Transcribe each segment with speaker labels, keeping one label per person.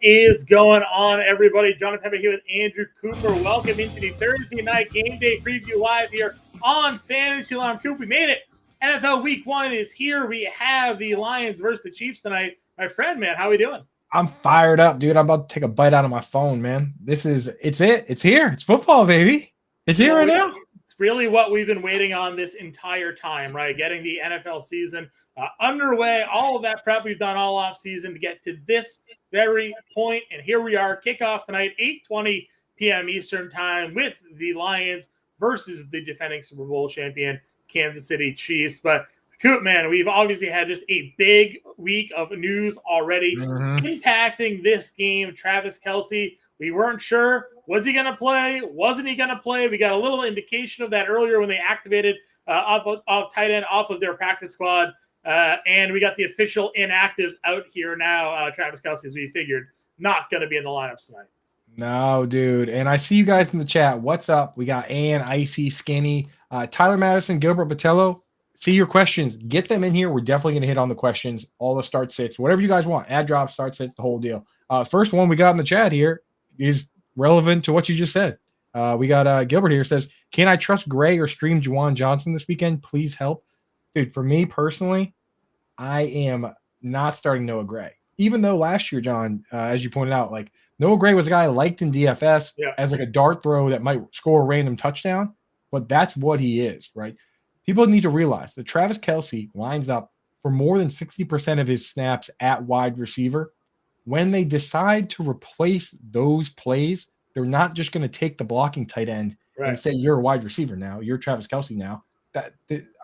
Speaker 1: is going on, everybody? John Impemba here with Andrew Cooper. Welcome into the Thursday night game day preview live here on Fantasy Alarm. Coop, we made it. NFL Week 1 is here. We have the Lions versus the Chiefs tonight. My friend, man, how we doing?
Speaker 2: I'm fired up, dude. I'm about to take a bite out of my phone, man. It's it. It's here. It's football, baby. It's here right now.
Speaker 1: It's really what we've been waiting on this entire time, right? Getting the NFL season underway, all of that prep we've done all off season to get to this very point. And here we are, kickoff tonight, 8:20 p.m. Eastern time with the Lions versus the defending Super Bowl champion Kansas City Chiefs. But Coop, man, we've obviously had just a big week of news already impacting this game. Travis Kelce, we weren't sure. Was he going to play? Wasn't he going to play? We got a little indication of that earlier when they activated off tight end off of their practice squad. And we got the official inactives out here now. Travis Kelce, as we figured, not going to be in the lineups tonight.
Speaker 2: No, dude. And I see you guys in the chat. What's up? We got Ann, Icy, Skinny, Tyler Madison, Gilbert Botello. See your questions. Get them in here. We're definitely going to hit on the questions, all the start sits, whatever you guys want. Ad drop, start sits, the whole deal. First one we got in the chat here is relevant to what you just said. We got Gilbert here says, can I trust Gray or stream Juwan Johnson this weekend? Please help. Dude, for me personally, I am not starting Noah Gray. Even though last year, John, as you pointed out, like Noah Gray was a guy I liked in DFS as like a dart throw that might score a random touchdown, but that's what he is, right? People need to realize that Travis Kelce lines up for more than 60% of his snaps at wide receiver. When they decide to replace those plays, they're not just going to take the blocking tight end and say, you're a wide receiver now, you're Travis Kelce now.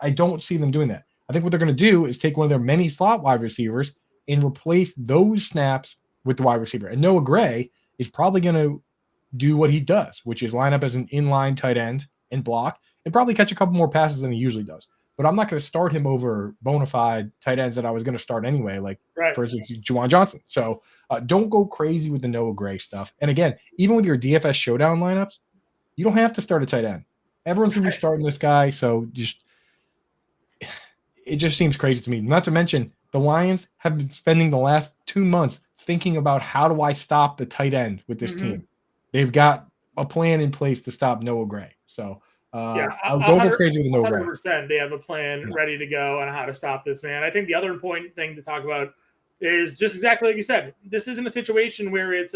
Speaker 2: I don't see them doing that. I think what they're going to do is take one of their many slot wide receivers and replace those snaps with the wide receiver. And Noah Gray is probably going to do what he does, which is line up as an inline tight end and block and probably catch a couple more passes than he usually does. But I'm not going to start him over bona fide tight ends that I was going to start anyway, like, for instance, Juwan Johnson. So don't go crazy with the Noah Gray stuff. And again, even with your DFS Showdown lineups, you don't have to start a tight end. Everyone's going to be starting this guy, so it just seems crazy to me. Not to mention, the Lions have been spending the last 2 months thinking about how do I stop the tight end with this team. They've got a plan in place to stop Noah Gray. So don't go crazy with Noah Gray.
Speaker 1: 100%. They have a plan ready to go on how to stop this, man. I think the other important thing to talk about is just exactly like you said. This isn't a situation where it's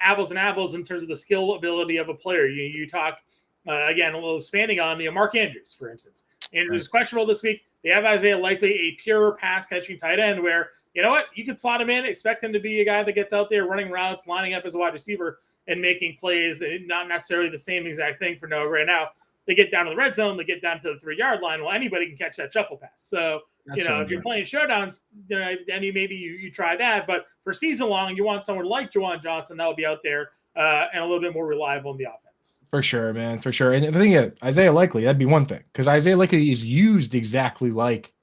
Speaker 1: apples and apples in terms of the skill ability of a player. You talk again a little expanding on Mark Andrews, for instance. Andrews is questionable this week. They have Isaiah Likely, a pure pass catching tight end, where you know what, you can slot him in, expect him to be a guy that gets out there running routes, lining up as a wide receiver, and making plays. Not necessarily the same exact thing for Noah Gray. Now they get down to the red zone, they get down to the 3-yard line. Well, anybody can catch that shuffle pass. So if you're playing showdowns, then maybe you try that. But for season long, you want someone like Juwan Johnson that will be out there and a little bit more reliable in the offense.
Speaker 2: For sure, man, for sure. And the thing is, Isaiah Likely, that'd be one thing, because Isaiah Likely is used exactly like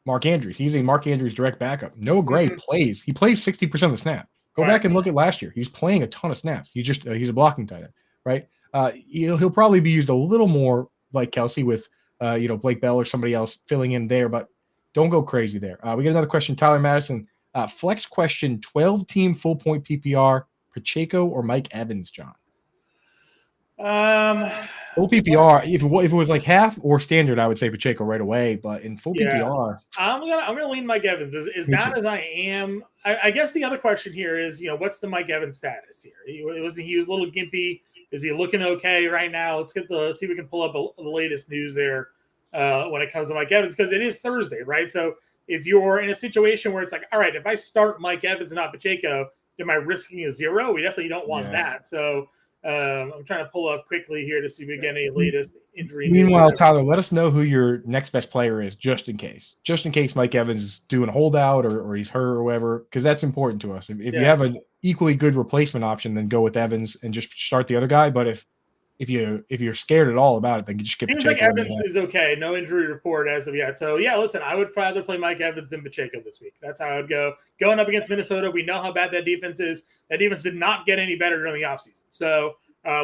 Speaker 2: Mark Andrews. He's a Mark Andrews direct backup. Noah Gray plays. He plays 60% of the snap. Go back and look at last year. He's playing a ton of snaps. He's a blocking tight end, right? He'll probably be used a little more like Kelce with Blake Bell or somebody else filling in there, but don't go crazy there. We got another question. Tyler Madison, flex question: 12-team full point PPR, Pacheco or Mike Evans, John? Full PPR. If it was like half or standard, I would say Pacheco right away. But in full PPR,
Speaker 1: I'm gonna lean Mike Evans. As not as I am, I guess the other question here is, what's the Mike Evans status here? He was a little gimpy. Is he looking okay right now? Let's see if we can pull up the latest news there when it comes to Mike Evans, because it is Thursday, right? So if you're in a situation where it's like, all right, if I start Mike Evans and not Pacheco, am I risking a zero? We definitely don't want that. So I'm trying to pull up quickly here to see if we get any latest injury.
Speaker 2: Meanwhile, Tyler, let us know who your next best player is, just in case Mike Evans is doing a holdout or he's hurt or whatever, because that's important to us. If you have an equally good replacement option, then go with Evans and just start the other guy. But if you're scared at all about it, then you just get
Speaker 1: Seems
Speaker 2: Pacheco.
Speaker 1: Like Evans is okay. No injury report as of yet. So, listen, I would rather play Mike Evans than Pacheco this week. That's how I would go. Going up against Minnesota, we know how bad that defense is. That defense did not get any better during the offseason. So,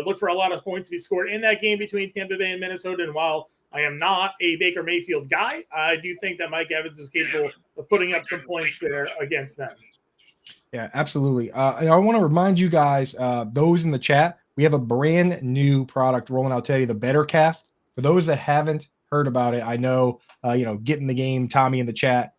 Speaker 1: look for a lot of points to be scored in that game between Tampa Bay and Minnesota. And while I am not a Baker Mayfield guy, I do think that Mike Evans is capable of putting up some points there against them.
Speaker 2: Yeah, absolutely. And I want to remind you guys, those in the chat, we have a brand new product rolling out today, the Better Cast. For those that haven't heard about it, I know, getting the game, Tommy in the chat,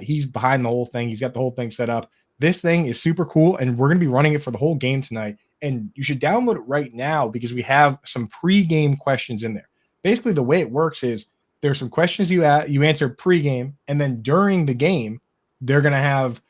Speaker 2: he's behind the whole thing. He's got the whole thing set up. This thing is super cool, and we're going to be running it for the whole game tonight. And you should download it right now because we have some pre-game questions in there. Basically, the way it works is there's some questions you answer pre-game, and then during the game, they're going to have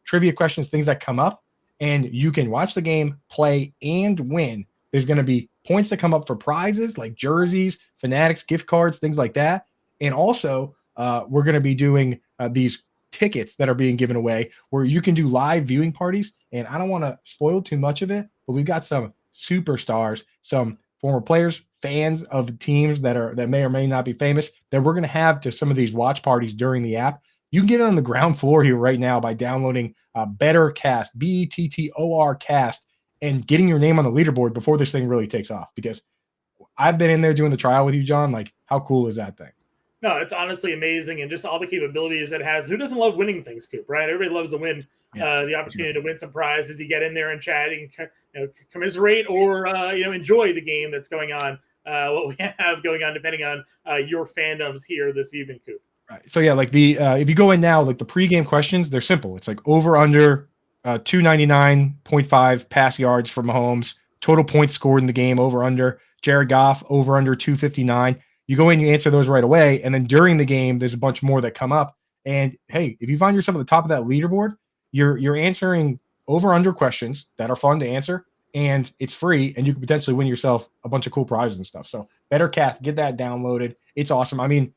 Speaker 2: trivia questions, things that come up, and you can watch the game, play, and win. There's going to be points that come up for prizes like jerseys, Fanatics, gift cards, things like that. And also, we're going to be doing these tickets that are being given away where you can do live viewing parties. And I don't want to spoil too much of it, but we've got some superstars, some former players, fans of teams that may or may not be famous that we're going to have to some of these watch parties during the app. You can get it on the ground floor here right now by downloading Better Cast, Bettor Cast, and getting your name on the leaderboard before this thing really takes off. Because I've been in there doing the trial with you, John. Like, how cool is that thing?
Speaker 1: No, it's honestly amazing, and just all the capabilities it has. Who doesn't love winning things, Coop? Right? Everybody loves to win. The opportunity to win some prizes. You get in there and chat and commiserate or enjoy the game that's going on. What we have going on, depending on your fandoms here this evening, Coop.
Speaker 2: Right. So yeah, like if you go in now, like the pregame questions, they're simple. It's like over under 299.5 pass yards for Mahomes, total points scored in the game, over under Jared Goff, over under 259. You go in, you answer those right away, and then during the game, there's a bunch more that come up. And hey, if you find yourself at the top of that leaderboard, you're answering over under questions that are fun to answer, and it's free, and you can potentially win yourself a bunch of cool prizes and stuff. So Better Cast, get that downloaded. It's awesome. I mean,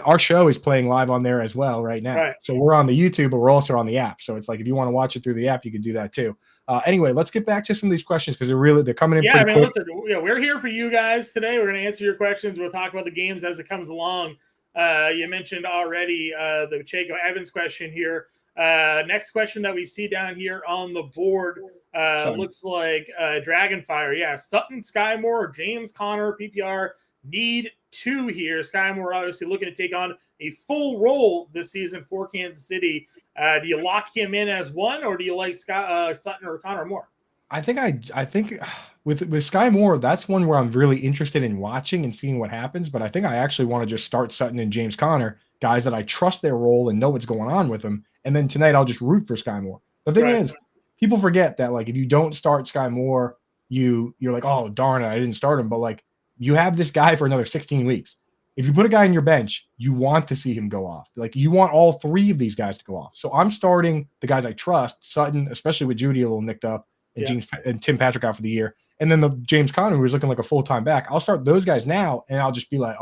Speaker 2: our show is playing live on there as well right now.
Speaker 1: Right.
Speaker 2: So we're on the YouTube, but we're also on the app. So it's like, if you want to watch it through the app, you can do that too. Anyway, let's get back to some of these questions because they're coming in pretty quick.
Speaker 1: Listen, we're here for you guys today. We're going to answer your questions. We'll talk about the games as it comes along. You mentioned already the Chaco Evans question here. Next question that we see down here on the board looks like Dragonfire. Yeah, Sutton, Sky Moore, James Conner, PPR. Need two here. Sky Moore obviously looking to take on a full role this season for Kansas City. Do you lock him in as one, or do you like Sutton or Conner more?
Speaker 2: I think with Sky Moore, that's one where I'm really interested in watching and seeing what happens. But I think I actually want to just start Sutton and James Conner, guys that I trust their role and know what's going on with them. And then tonight I'll just root for Sky Moore. The thing is, people forget that like if you don't start Sky Moore, you're like, oh darn it, I didn't start him. But like, you have this guy for another 16 weeks. If you put a guy on your bench, you want to see him go off. Like, you want all three of these guys to go off. So I'm starting the guys I trust, Sutton, especially with Judy a little nicked up, and Tim Patrick out for the year. And then the James Conner, who's looking like a full-time back. I'll start those guys now, and I'll just be like,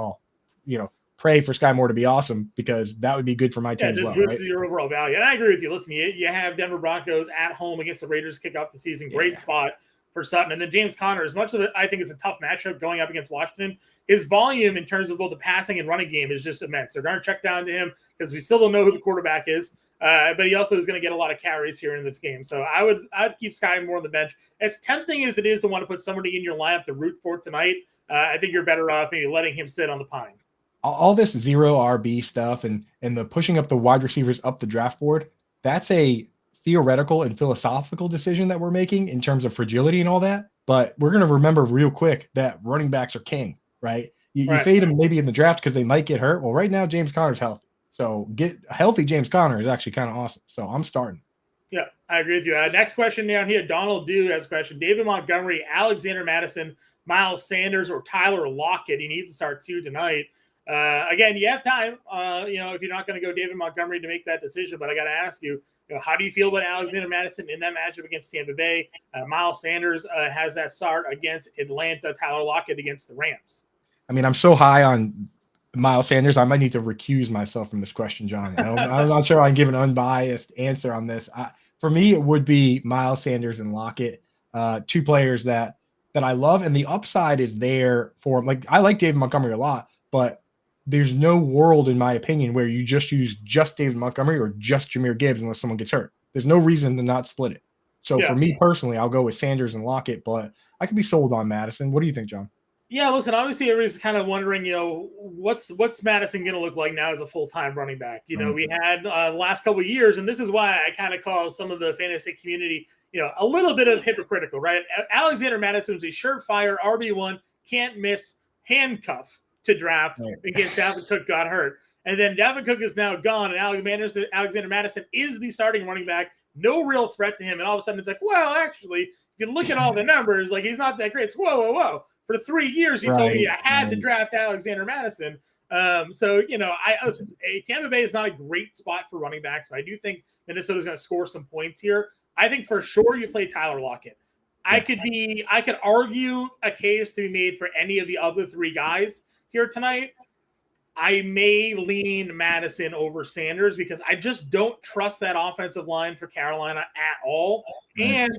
Speaker 2: pray for Sky Moore to be awesome, because that would be good for my team as well.
Speaker 1: Boosts your overall value. And I agree with you. Listen, you have Denver Broncos at home against the Raiders to kick off the season. Great spot for Sutton. And then James Conner, as much as I think it's a tough matchup going up against Washington, his volume in terms of both the passing and running game is just immense. They're going to check down to him because we still don't know who the quarterback is. But he also is going to get a lot of carries here in this game. So I'd keep Sky Moore on the bench. As tempting as it is to want to put somebody in your lineup to root for tonight, I think you're better off maybe letting him sit on the pine.
Speaker 2: All this zero RB stuff and the pushing up the wide receivers up the draft board, that's a theoretical and philosophical decision that we're making in terms of fragility and all that. But we're going to remember real quick that running backs are king, right? You fade them maybe in the draft because they might get hurt. Well, right now, James Conner's healthy. So get a healthy James Conner is actually kind of awesome. So I'm starting.
Speaker 1: Yeah, I agree with you. Next question down here. Donald Dew has a question. David Montgomery, Alexander Madison, Miles Sanders, or Tyler Lockett. He needs to start two tonight. Again, you have time, if you're not going to go David Montgomery to make that decision. But I got to ask you, how do you feel about Alexander Madison in that matchup against Tampa Bay? Miles Sanders has that start against Atlanta. Tyler Lockett against the Rams.
Speaker 2: I mean, I'm so high on Miles Sanders, I might need to recuse myself from this question, John. I'm not sure I can give an unbiased answer on this. For me, it would be Miles Sanders and Lockett, two players that I love, and the upside is there for them. Like, I like David Montgomery a lot, but there's no world, in my opinion, where you just use just David Montgomery or just Jahmyr Gibbs unless someone gets hurt. There's no reason to not split it. So for me personally, I'll go with Sanders and Lockett, but I could be sold on Madison. What do you think, John?
Speaker 1: Yeah, listen, obviously everybody's kind of wondering, what's Madison going to look like now as a full-time running back? We had the last couple of years, and this is why I kind of call some of the fantasy community, a little bit of hypocritical, right? Alexander Madison was a surefire RB1, can't miss handcuff to draft in case Dalvin Cook got hurt. And then Dalvin Cook is now gone, and Alexander Madison is the starting running back, no real threat to him. And all of a sudden it's like, well, actually, if you look at all the numbers, like he's not that great. It's whoa. For 3 years, you told me I had to draft Alexander Madison. Tampa Bay is not a great spot for running backs, but I do think Minnesota's going to score some points here. I think for sure you play Tyler Lockett. I could argue a case to be made for any of the other 3 guys here tonight. I may lean Madison over Sanders because I just don't trust that offensive line for Carolina at all. And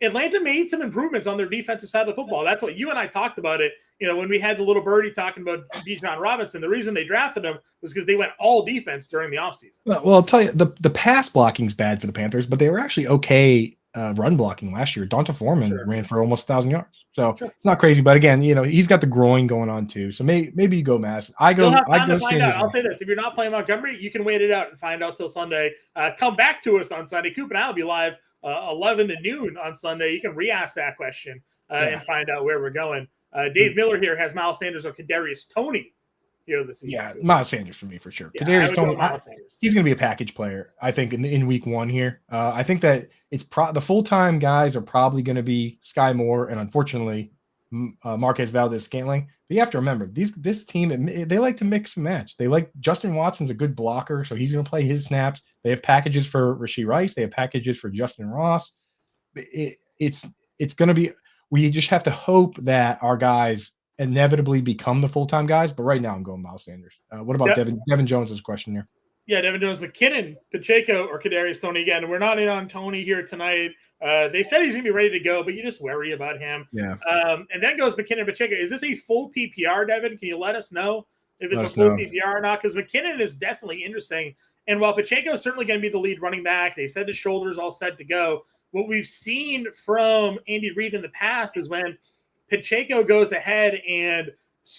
Speaker 1: Atlanta made some improvements on their defensive side of the football. That's what you and I talked about it. When we had the little birdie talking about Bijan Robinson, the reason they drafted him was because they went all defense during the offseason.
Speaker 2: Well, I'll tell you, the pass blocking is bad for the Panthers, but they were actually okay run blocking last year. Donta Foreman ran for almost 1,000 yards. So it's not crazy. But again, he's got the groin going on too. So maybe you go Madison. I go
Speaker 1: find out. I'll say this. If you're not playing Montgomery, you can wait it out and find out till Sunday. Come back to us on Sunday. Coop and I will be live 11 to noon on Sunday. You can re-ask that question and find out where we're going. Dave Miller here has Miles Sanders or Kadarius Toney here this season.
Speaker 2: Yeah, Miles Sanders for me for sure. Yeah, Kadarius Toney, he's going to be a package player, I think, in week 1 here. I think that it's the full-time guys are probably going to be Sky Moore and unfortunately Marquez Valdez-Scantling. But you have to remember, this team, they like to mix and match. They like Justin Watson's a good blocker, so he's going to play his snaps. They have packages for Rashee Rice. They have packages for Justin Ross. It's going to be – we just have to hope that our guys inevitably become the full-time guys. But right now I'm going Miles Sanders. What about Devin Jones's question here?
Speaker 1: Yeah, Devin Jones, McKinnon, Pacheco, or Kadarius Toney again. We're not in on Toney here tonight. They said he's going to be ready to go, but you just worry about him.
Speaker 2: Yeah.
Speaker 1: And then goes McKinnon, Pacheco. Is this a full PPR, Devin? Can you let us know if it's a full PPR or not? Because McKinnon is definitely interesting. And while Pacheco is certainly going to be the lead running back, they said the shoulder's all set to go. What we've seen from Andy Reid in the past is when Pacheco goes ahead and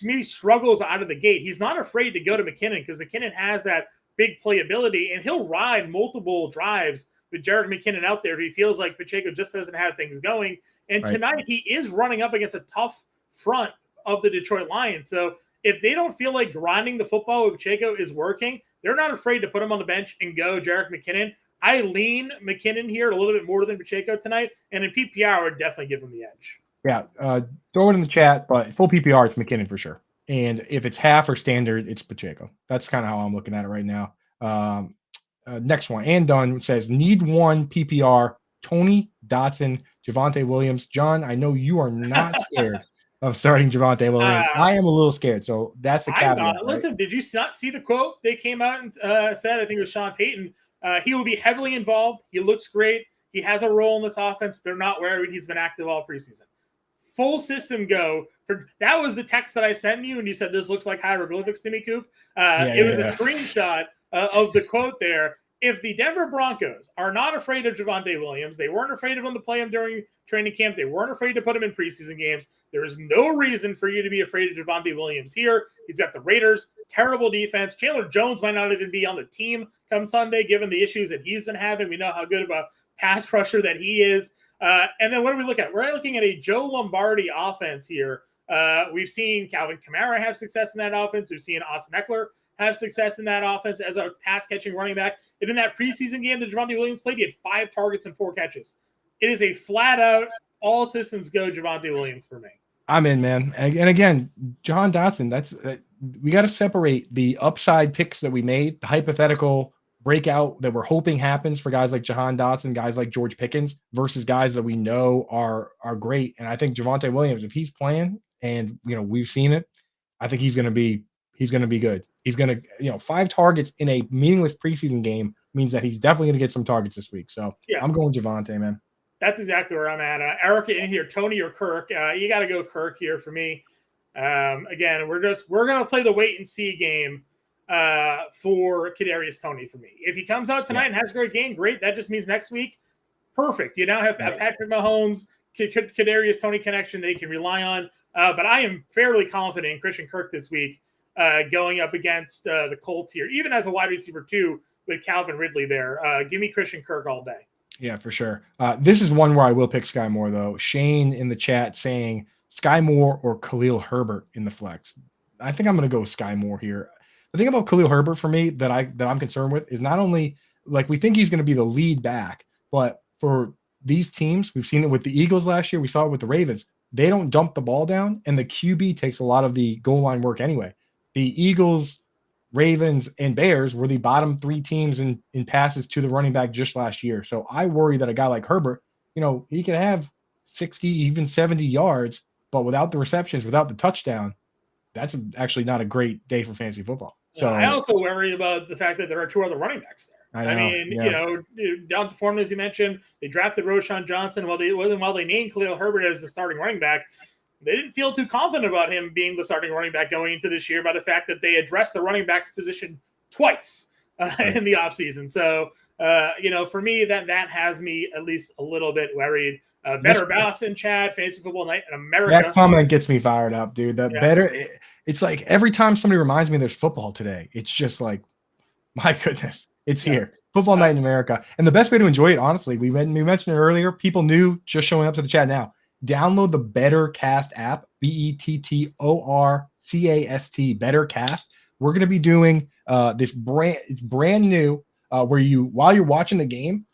Speaker 1: maybe struggles out of the gate, he's not afraid to go to McKinnon because McKinnon has that big playability, and he'll ride multiple drives with Jerick McKinnon out there if he feels like Pacheco just doesn't have things going. And tonight he is running up against a tough front of the Detroit Lions. So if they don't feel like grinding the football with Pacheco is working, they're not afraid to put him on the bench and go Jerick McKinnon. I lean McKinnon here a little bit more than Pacheco tonight, and in PPR, I would definitely give him the edge.
Speaker 2: Yeah, throw it in the chat, but full PPR, it's McKinnon for sure. And if it's half or standard, it's Pacheco. That's kind of how I'm looking at it right now. Next one, and Dunn says, need 1 PPR, Tony, Dotson, Javonte Williams. John, I know you are not scared of starting Javonte Williams. I am a little scared, so that's the caveat. Right?
Speaker 1: Listen, did you not see the quote they came out and said? I think it was Sean Payton. He will be heavily involved. He looks great. He has a role in this offense. They're not worried. He's been active all preseason. Full system go. That was the text that I sent you, and you said this looks like hieroglyphics to me, Coop. It was a screenshot of the quote there. If the Denver Broncos are not afraid of Javonte Williams, they weren't afraid of him to play him during training camp, they weren't afraid to put him in preseason games, there is no reason for you to be afraid of Javonte Williams here. He's got the Raiders, terrible defense. Chandler Jones might not even be on the team come Sunday, given the issues that he's been having. We know how good of a pass rusher that he is. And then what do we look at? We're looking at a Joe Lombardi offense here. We've seen Calvin Kamara have success in that offense. We've seen Austin Eckler have success in that offense as a pass-catching running back. And in that preseason game that Javonte Williams played, he had 5 targets and 4 catches. It is a flat-out, all systems go Javonte Williams for me.
Speaker 2: I'm in, man. And again, John Dotson, that's we got to separate the upside picks that we made, the hypothetical breakout that we're hoping happens for guys like Jahan Dotson, guys like George Pickens, versus guys that we know are great. And I think Javonte Williams, if he's playing, and we've seen it, I think he's going to be good. He's going to, 5 targets in a meaningless preseason game means that he's definitely going to get some targets this week. So yeah, I'm going Javonte, man.
Speaker 1: That's exactly where I'm at. Erica in here, Tony or Kirk. You got to go Kirk here for me. Again, we're going to play the wait and see game for Kadarius Toney for me. If he comes out tonight and has a great game, great. That just means next week, perfect. You now have Patrick Mahomes, Kadarius Toney connection they can rely on. But I am fairly confident in Christian Kirk this week going up against the Colts here, even as a wide receiver 2 with Calvin Ridley there. Give me Christian Kirk all day.
Speaker 2: Yeah, for sure. This is one where I will pick Sky Moore, though. Shane in the chat saying Sky Moore or Khalil Herbert in the flex. I think I'm going to go Sky Moore here. The thing about Khalil Herbert for me that I'm concerned with is not only like we think he's going to be the lead back, but for these teams, we've seen it with the Eagles last year. We saw it with the Ravens. They don't dump the ball down, and the QB takes a lot of the goal line work anyway. The Eagles, Ravens, and Bears were the bottom 3 teams in passes to the running back just last year. So I worry that a guy like Herbert, he could have 60, even 70 yards, but without the receptions, without the touchdown, that's actually not a great day for fantasy football. So
Speaker 1: I also worry about the fact that there are 2 other running backs there. I mean, down to form, as you mentioned, they drafted Roschon Johnson while they named Khalil Herbert as the starting running back. They didn't feel too confident about him being the starting running back going into this year by the fact that they addressed the running back's position twice in the offseason. So, for me, that has me at least a little bit worried. Better Bass in chat, Fantasy Football Night in America.
Speaker 2: That comment gets me fired up, dude. It's like every time somebody reminds me there's football today, it's just like, my goodness, it's here. Football Night in America. And the best way to enjoy it, honestly, we mentioned it earlier, people new just showing up to the chat now. Download the Bettercast app, Bettorcast, Bettercast. We're going to be doing it's brand new, where while you're watching the game,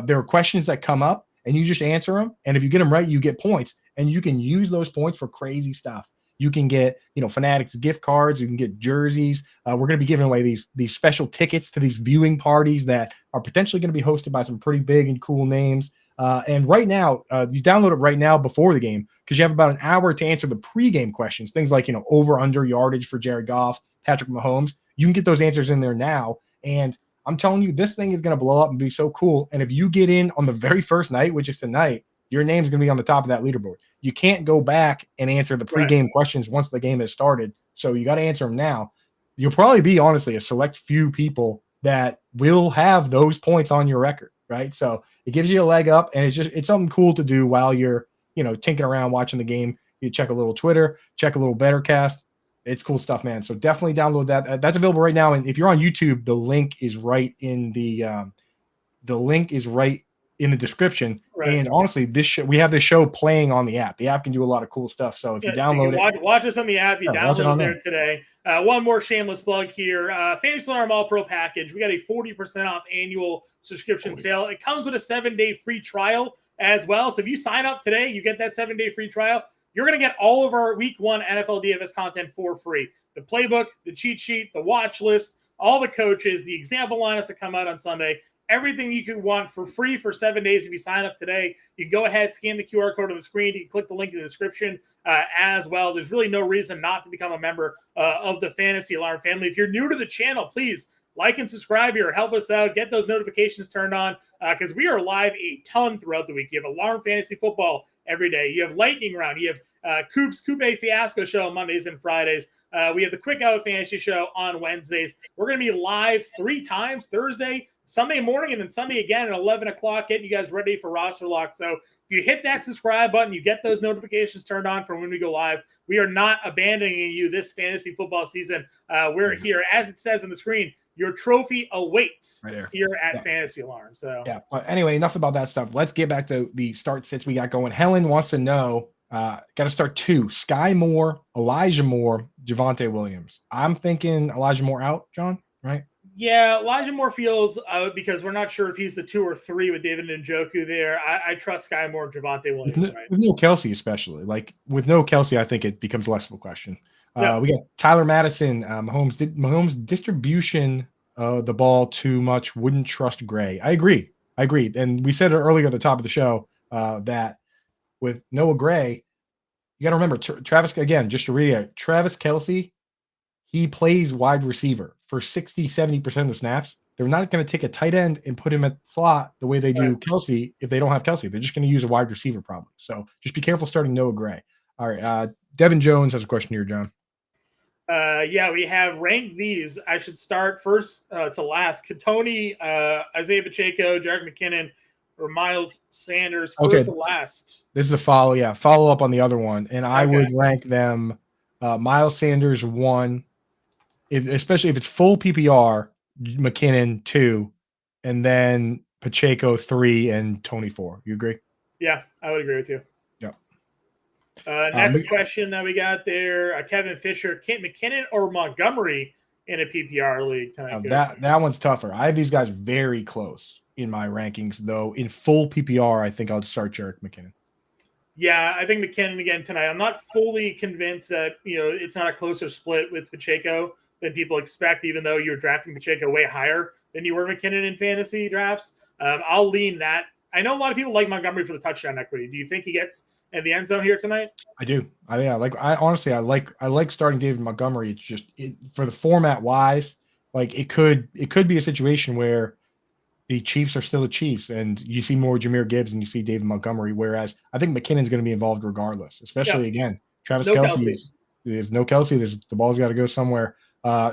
Speaker 2: there are questions that come up and you just answer them. And if you get them right, you get points, and you can use those points for crazy stuff. You can get, Fanatics gift cards. You can get jerseys. We're going to be giving away these special tickets to these viewing parties that are potentially going to be hosted by some pretty big and cool names. And right now, you download it right now before the game because you have about an hour to answer the pregame questions, things like, over, under yardage for Jared Goff, Patrick Mahomes. You can get those answers in there now. And I'm telling you, this thing is going to blow up and be so cool. And if you get in on the very first night, which is tonight, your name's going to be on the top of that leaderboard. You can't go back and answer the pregame questions once the game has started. So you got to answer them now. You'll probably be, honestly, a select few people that will have those points on your record, right? So it gives you a leg up, and it's something cool to do while you're, tinkering around watching the game. You check a little Twitter, check a little Bettercast. It's cool stuff, man. So definitely download that. That's available right now. And if you're on YouTube, the link is right in the description. Right. And honestly, we have this show playing on the app. The app can do a lot of cool stuff. So if you download it,
Speaker 1: watch us on the app. You download it there today. One more shameless plug here. Fantasy Alarm All Pro package. We got a 40% off annual subscription sale. It comes with a 7-day free trial as well. So if you sign up today, you get that 7-day free trial. You're going to get all of our week 1 NFL DFS content for free. The playbook, the cheat sheet, the watch list, all the coaches, the example lineups that come out on Sunday. Everything you could want for free for 7 days if you sign up today. You can go ahead, scan the QR code on the screen. You can click the link in the description as well. There's really no reason not to become a member of the Fantasy Alarm family. If you're new to the channel, please like and subscribe here. Help us out. Get those notifications turned on because we are live a ton throughout the week. You have Alarm Fantasy Football every day. You have Lightning Round. You have Coupe Fiasco Show on Mondays and Fridays. We have the Quick Out Fantasy Show on Wednesdays. We're going to be live 3 times, Thursday, Sunday morning, and then Sunday again at 11 o'clock, getting you guys ready for roster lock. So if you hit that subscribe button, you get those notifications turned on for when we go live. We are not abandoning you this fantasy football season. We're here, as it says on the screen, your trophy awaits here at Fantasy Alarm. So
Speaker 2: but anyway, enough about that stuff. Let's get back to the start sits we got going. Helen wants to know, got to start 2. Sky Moore, Elijah Moore, Javonte Williams. I'm thinking Elijah Moore out, John, right?
Speaker 1: Yeah, Elijah Moore feels out because we're not sure if he's the 2 or 3 with David Njoku there. I trust Sky Moore, Javonte Williams.
Speaker 2: With no Kelsey, especially. Like with no Kelsey, I think it becomes less of a question. We got Tyler Madison. Mahomes distribution the ball too much. Wouldn't trust Gray. I agree. And we said it earlier at the top of the show that with Noah Gray, you got to remember Travis, again, just to reiterate, Travis Kelsey, he plays wide receiver for 60, 70% of the snaps. They're not going to take a tight end and put him at slot the way they do Kelsey if they don't have Kelsey. They're just going to use a wide receiver problem. So just be careful starting Noah Gray. All right. Devin Jones has a question here, John.
Speaker 1: We have ranked these. I should start first to last. Katoni, Isaiah Pacheco, Jarek McKinnon, or Miles Sanders first to last.
Speaker 2: This is a follow up on the other one, and I
Speaker 1: Okay.
Speaker 2: would rank them Miles Sanders 1, especially if it's full PPR, McKinnon 2, and then Pacheco 3 and Tony 4. You agree?
Speaker 1: Yeah, I would agree with you.
Speaker 2: Yep.
Speaker 1: Next question that we got there, Kevin Fisher, Kent McKinnon or Montgomery in a PPR league tonight?
Speaker 2: That one's tougher. I have these guys very close in my rankings, though. In full PPR, I think I'll start Jerick McKinnon.
Speaker 1: Yeah, I think McKinnon again tonight. I'm not fully convinced that it's not a closer split with Pacheco than people expect, even though you're drafting Pacheco way higher than you were McKinnon in fantasy drafts. I'll lean that. I know a lot of people like Montgomery for the touchdown equity. Do you think he gets in the end zone here tonight?
Speaker 2: I do. I honestly like starting David Montgomery. It's just for the format wise, like it could be a situation where the Chiefs are still the Chiefs, and you see more Jahmyr Gibbs and you see David Montgomery. Whereas I think McKinnon's going to be involved regardless, especially again, Travis Kelce. There's no Kelce. The ball's got to go somewhere.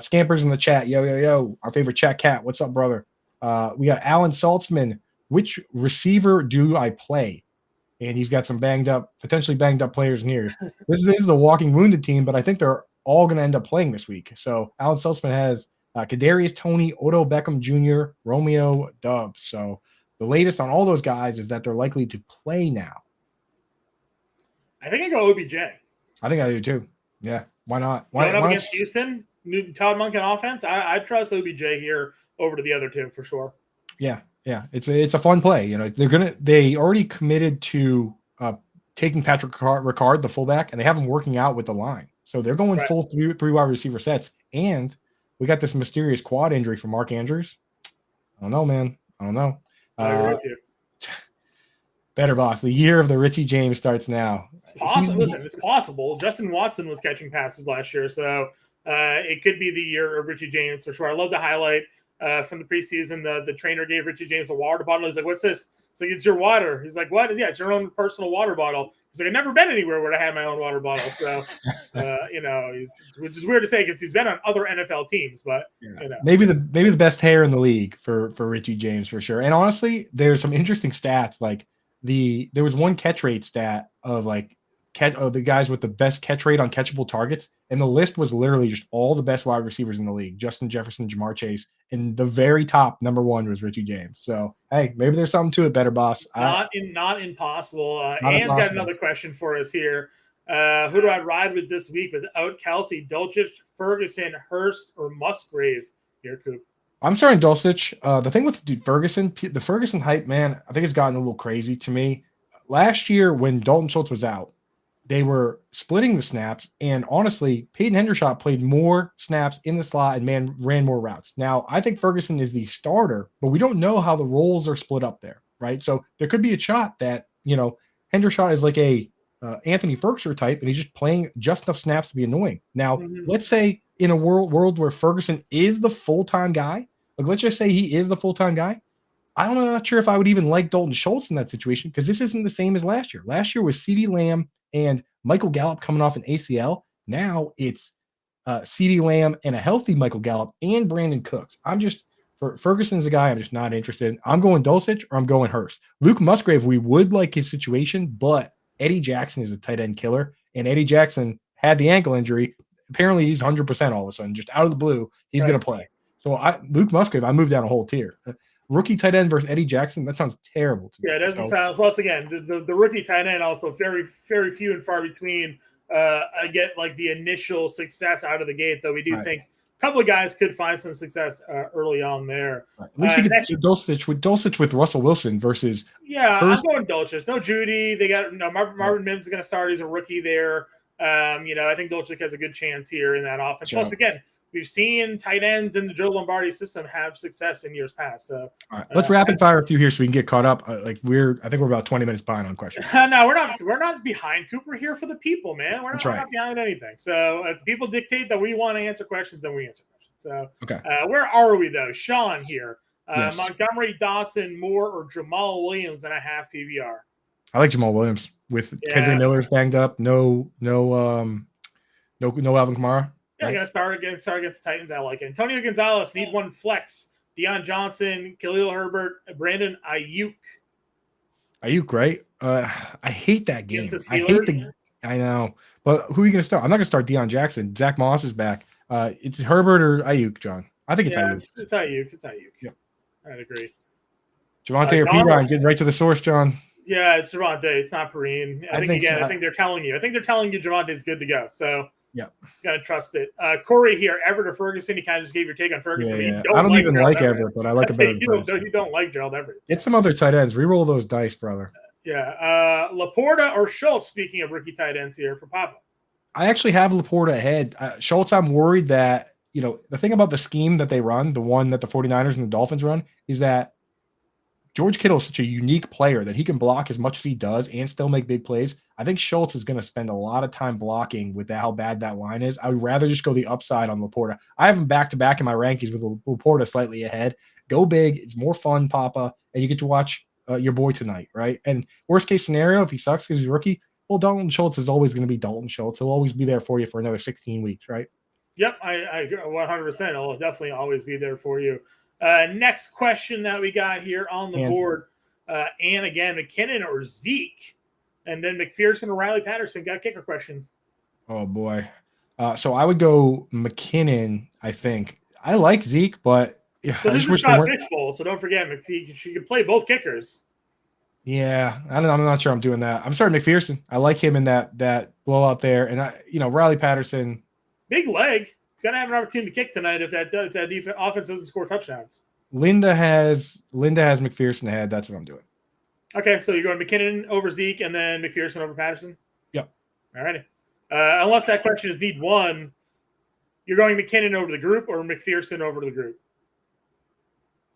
Speaker 2: Scampers in the chat. Yo. Our favorite chat cat. What's up, brother? We got Alan Saltzman. Which receiver do I play? And he's got some potentially banged up players in here. This is the walking wounded team, but I think they're all going to end up playing this week. So Alan Saltzman has Kadarius Toney, Odell Beckham Jr., Romeo Doubs. So the latest on all those guys is that they're likely to play now.
Speaker 1: I think I go OBJ.
Speaker 2: I think I do too. Yeah, why not?
Speaker 1: Going up against Houston, Todd Monken offense, I trust OBJ here over to the other two for sure.
Speaker 2: Yeah, it's a fun play. They already committed to taking Patrick Ricard, the fullback, and they have him working out with the line. So they're going full three wide receiver sets, and we got this mysterious quad injury from Mark Andrews. I don't know, man. I don't know.
Speaker 1: I agree with you.
Speaker 2: Better boss. The year of the Richie James starts now.
Speaker 1: It's possible. It's possible. Justin Watson was catching passes last year, so it could be the year of Richie James for sure. I love the highlight from the preseason. The trainer gave Richie James a water bottle. He's like, "What's this?" It's like, "It's your water." He's like, "What?" "Yeah, it's your own personal water bottle." He's like, "I've never been anywhere where I had my own water bottle." So, which is weird to say because he's been on other NFL teams, but
Speaker 2: maybe the best hair in the league for Richie James for sure. And honestly, there's some interesting stats. Like there was one catch rate stat of the guys with the best catch rate on catchable targets, and the list was literally just all the best wide receivers in the league: Justin Jefferson, Jamar Chase, and the very top number one was Richie James. So hey, maybe there's something to it. Better boss.
Speaker 1: Not impossible. Ann's got another question for us here. Who do I ride with this week without Kelce, Dulcich, Ferguson, Hurst, or Musgrave? Here, Coop.
Speaker 2: I'm starting Dulcich. The thing with Ferguson, the Ferguson hype, man, I think it's gotten a little crazy to me. Last year when Dalton Schultz was out, they were splitting the snaps, and honestly, Peyton Hendershot played more snaps in the slot and ran more routes. Now, I think Ferguson is the starter, but we don't know how the roles are split up there, right? So there could be a shot that, Hendershot is like a Anthony Ferguson type, and he's just playing just enough snaps to be annoying. Now, let's say in a world where Ferguson is the full-time guy, like let's just say he is the full-time guy, I'm not sure if I would even like Dalton Schultz in that situation because this isn't the same as last year. Last year was CeeDee Lamb and Michael Gallup coming off an ACL. Now it's CeeDee Lamb and a healthy Michael Gallup and Brandon Cooks. Ferguson's a guy I'm just not interested in. I'm going Dulcich or I'm going Hurst. Luke Musgrave, we would like his situation, but Eddie Jackson is a tight end killer, and Eddie Jackson had the ankle injury. Apparently he's 100% all of a sudden, just out of the blue, he's going to play. So Luke Musgrave, I moved down a whole tier. Rookie tight end versus Eddie Jackson, that sounds terrible to me.
Speaker 1: Yeah, it doesn't sound. Plus, again, the rookie tight end also very, very few and far between. I get like the initial success out of the gate, though we do think a couple of guys could find some success early on there.
Speaker 2: Right. At least you get Dulcich with Russell Wilson versus.
Speaker 1: Yeah, Hurst. I'm going Dulcich. No Judy. They got Marvin Mims is going to start. He's a rookie there. I think Dulcich has a good chance here in that offense. Plus, again, we've seen tight ends in the Joe Lombardi system have success in years past. So
Speaker 2: let's rapid fire a few here so we can get caught up. I think we're about 20 minutes behind on questions.
Speaker 1: No, we're not behind. Cooper here for the people, man. We're not behind anything. So if people dictate that we want to answer questions, then we answer questions. So where are we though? Sean here. Yes. Montgomery, Dotson, Moore, or Jamal Williams in a half PBR.
Speaker 2: I like Jamal Williams with Kendrick Miller's banged up. No Alvin Kamara.
Speaker 1: Yeah, going to start against the Titans. I like it. Antonio Gonzalez, need one flex. Deion Johnson, Khalil Herbert, Brandon Ayuk.
Speaker 2: Ayuk, right? I hate that game.
Speaker 1: Against the
Speaker 2: I hate
Speaker 1: Steelers?
Speaker 2: I know, but who are you going to start? I'm not going to start Deion Jackson. Zach Moss is back. It's Herbert or Ayuk, John. I think it's
Speaker 1: Yeah,
Speaker 2: Ayuk.
Speaker 1: it's Ayuk. It's Ayuk.
Speaker 2: Yep.
Speaker 1: I'd agree.
Speaker 2: Javante or P.
Speaker 1: Donald,
Speaker 2: Ryan, getting right to the source, John.
Speaker 1: yeah, it's Javante. It's not Perrine. I think
Speaker 2: so.
Speaker 1: I think they're telling you. I think they're telling you Javante's good to go. So
Speaker 2: Yeah,
Speaker 1: gotta trust it. Corey here, Everett or Ferguson. You kind of just gave your take on Ferguson.
Speaker 2: yeah.
Speaker 1: You
Speaker 2: I don't even like
Speaker 1: Everett.
Speaker 2: Everett, but I like a better.
Speaker 1: You don't like Gerald Everett.
Speaker 2: Get some other tight ends. Reroll those dice, brother.
Speaker 1: Yeah. Laporta or Schultz, speaking of rookie tight ends here for Papa.
Speaker 2: I actually have Laporta ahead. Schultz, I'm worried that, the thing about the scheme that they run, the one that the 49ers and the Dolphins run, is that George Kittle is such a unique player that he can block as much as he does and still make big plays. I think Schultz is going to spend a lot of time blocking with how bad that line is. I would rather just go the upside on Laporta. I have him back-to-back in my rankings with Laporta slightly ahead. Go big. It's more fun, Papa, and you get to watch your boy tonight, right? And worst case scenario, if he sucks because he's a rookie, well, Dalton Schultz is always going to be Dalton Schultz. He'll always be there for you for another 16 weeks, right?
Speaker 1: Yep, I agree 100%. I'll definitely always be there for you. Next question that we got here on the board. And again, McKinnon or Zeke? And then McPherson or Riley Patterson. Got a kicker question.
Speaker 2: Oh, boy. So I would go McKinnon, I think. I like Zeke, but
Speaker 1: so this is Scott Fishbowl, so don't forget, she could play both kickers.
Speaker 2: Yeah, I'm not sure I'm doing that. I'm starting McPherson. I like him in that blowout there, and Riley Patterson,
Speaker 1: big leg. He's gonna have an opportunity to kick tonight if that offense doesn't score touchdowns.
Speaker 2: Linda has McPherson ahead. That's what I'm doing.
Speaker 1: Okay, so you're going McKinnon over Zeke and then McPherson over Patterson.
Speaker 2: Yep.
Speaker 1: All righty. Unless that question is need one, you're going McKinnon over the group or McPherson over to the group.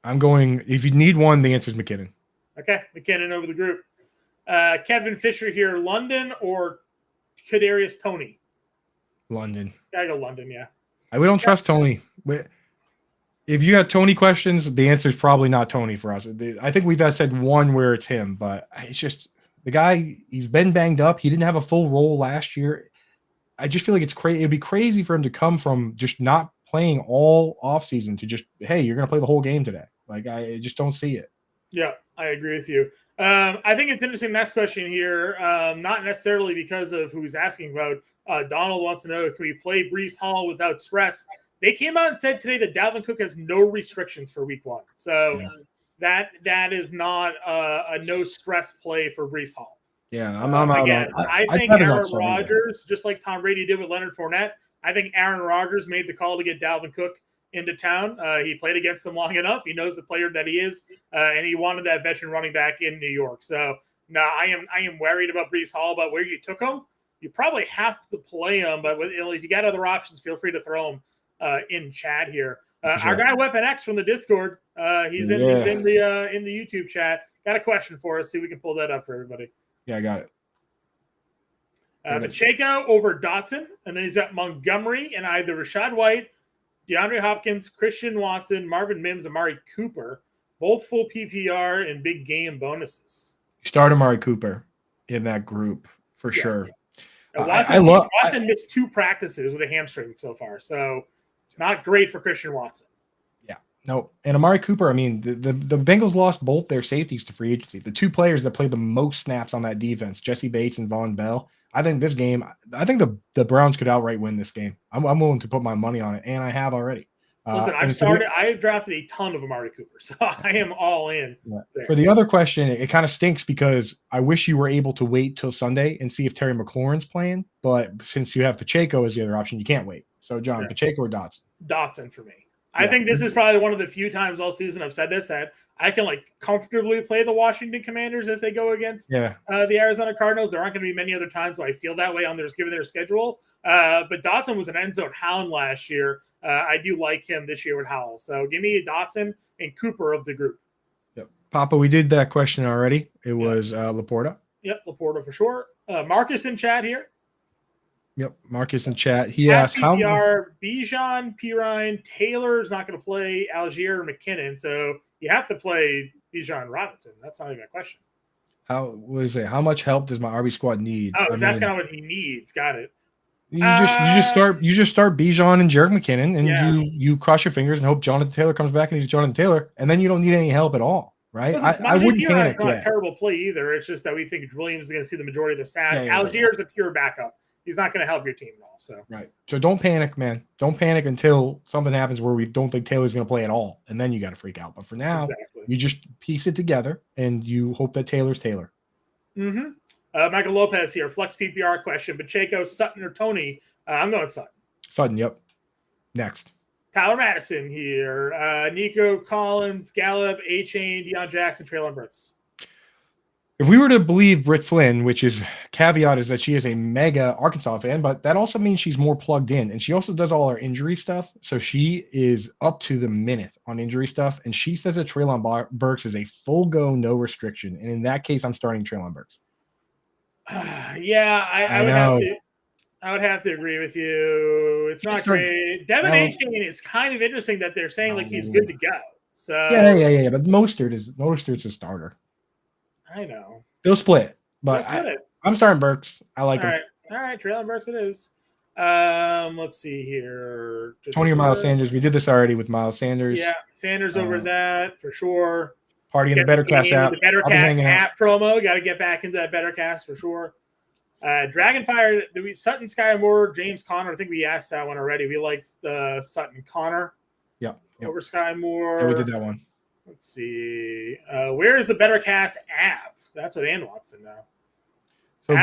Speaker 2: I'm going. If you need one, the answer is McKinnon.
Speaker 1: Okay, McKinnon over the group. Kevin Fisher here, London or Kadarius Toney?
Speaker 2: London.
Speaker 1: Gotta go London, yeah.
Speaker 2: We don't trust Toney. If you got Toney questions, the answer is probably not Toney for us. I think we've said one where it's him, but it's just the guy, he's been banged up. He didn't have a full role last year. I just feel like it's crazy. It'd be crazy for him to come from just not playing all offseason to just, hey, you're going to play the whole game today. Like, I just don't see it.
Speaker 1: Yeah, I agree with you. I think it's interesting. Next question here, not necessarily because of who he's asking about. Donald wants to know, can we play Breece Hall without stress? They came out and said today that Dalvin Cook has no restrictions for week 1. So that is not a no stress play for Breece Hall.
Speaker 2: Yeah,
Speaker 1: I think Aaron Rodgers, just like Tom Brady did with Leonard Fournette, I think Aaron Rodgers made the call to get Dalvin Cook into town. He played against them long enough. He knows the player that he is, and he wanted that veteran running back in New York. So now I am worried about Breece Hall, about where you took him. You probably have to play him, but if you got other options, feel free to throw him in chat here. Sure. Our guy Weapon X from the Discord, he's in the YouTube chat. Got a question for us. See if we can pull that up for everybody.
Speaker 2: Yeah, I got it.
Speaker 1: Pacheco over Dotson, and then he's got Montgomery and either Rashad White, DeAndre Hopkins, Christian Watson, Marvin Mims, Amari Cooper, both full PPR and big game bonuses.
Speaker 2: Start Amari Cooper in that group for sure.
Speaker 1: Watson missed 2 practices with a hamstring so far, so not great for Christian Watson.
Speaker 2: Yeah, no, and Amari Cooper. I mean, the Bengals lost both their safeties to free agency. The 2 players that played the most snaps on that defense, Jesse Bates and Von Bell. I think this game, the Browns could outright win this game. I'm willing to put my money on it, and I have already.
Speaker 1: Listen, I've drafted a ton of Amari Cooper, so I am all in.
Speaker 2: Yeah. For the other question, it kind of stinks because I wish you were able to wait till Sunday and see if Terry McLaurin's playing, but since you have Pacheco as the other option, you can't wait. So, John, Pacheco or Dotson?
Speaker 1: Dotson for me. I think this is probably one of the few times all season I've said this, that I can comfortably play the Washington Commanders as they go against the Arizona Cardinals. There aren't going to be many other times where I feel that way given their schedule. But Dotson was an end zone hound last year. I do like him this year with Howell. So give me Dotson and Cooper of the group.
Speaker 2: Yep. Papa, we did that question already. It was Laporta.
Speaker 1: Yep, Laporta for sure. Marcus in chat here.
Speaker 2: Yep, Marcus in chat. He asked how
Speaker 1: Bijan, Pirine, Taylor is not going to play Algier or McKinnon, so you have to play Bijan Robinson. That's not even a question.
Speaker 2: How much help does my RB squad need?
Speaker 1: Oh, he's asking how much he needs. Got it.
Speaker 2: You just start Bijan and Jerick McKinnon, and you cross your fingers and hope Jonathan Taylor comes back and he's Jonathan Taylor, and then you don't need any help at all, right?
Speaker 1: Listen,
Speaker 2: I wouldn't
Speaker 1: you and I
Speaker 2: panic
Speaker 1: are not a
Speaker 2: yet.
Speaker 1: terrible play either. It's just that we think Williams is going to see the majority of the stats.
Speaker 2: Yeah.
Speaker 1: Algier is a pure backup. He's not going to help your team at all. So
Speaker 2: right. So don't panic, man. Don't panic until something happens where we don't think Taylor's going to play at all, and then you got to freak out. But for now, you just piece it together and you hope that Taylor's Taylor.
Speaker 1: Michael Lopez here, flex PPR question: Pacheco, Sutton, or Tony? I'm going Sutton.
Speaker 2: Sutton, yep. Next.
Speaker 1: Tyler Madison here. Nico Collins, Gallup, A-Chain, Deion Jackson, Treylon Burks.
Speaker 2: If we were to believe Britt Flynn, which is caveat is that she is a mega Arkansas fan, but that also means she's more plugged in. And she also does all our injury stuff. So she is up to the minute on injury stuff. And she says that Treylon Burks is a full go, no restriction. And in that case, I'm starting Treylon Burks.
Speaker 1: Yeah, I would have to agree with you. It's not great. Devin A-Chain is kind of interesting that they're saying like he's good to go. So
Speaker 2: yeah. But Mostert's a starter.
Speaker 1: I know.
Speaker 2: They'll split, but I'm starting Burks. I like him.
Speaker 1: All right, Treylon Burks it is. Let's see here.
Speaker 2: Tony or Miles Sanders. We did this already with Miles Sanders.
Speaker 1: Yeah, Sanders over that for sure.
Speaker 2: Party in the BetterCast app.
Speaker 1: The BetterCast app promo. Got to get back into that BetterCast for sure. Dragonfire, Sutton, Sky Moore, James Conner. I think we asked that one already. We liked the Sutton Connor.
Speaker 2: Yep.
Speaker 1: Over Sky Moore.
Speaker 2: Yeah, we did that one.
Speaker 1: Let's see. Where is the BetterCast app? That's what Ann wants to know.
Speaker 2: So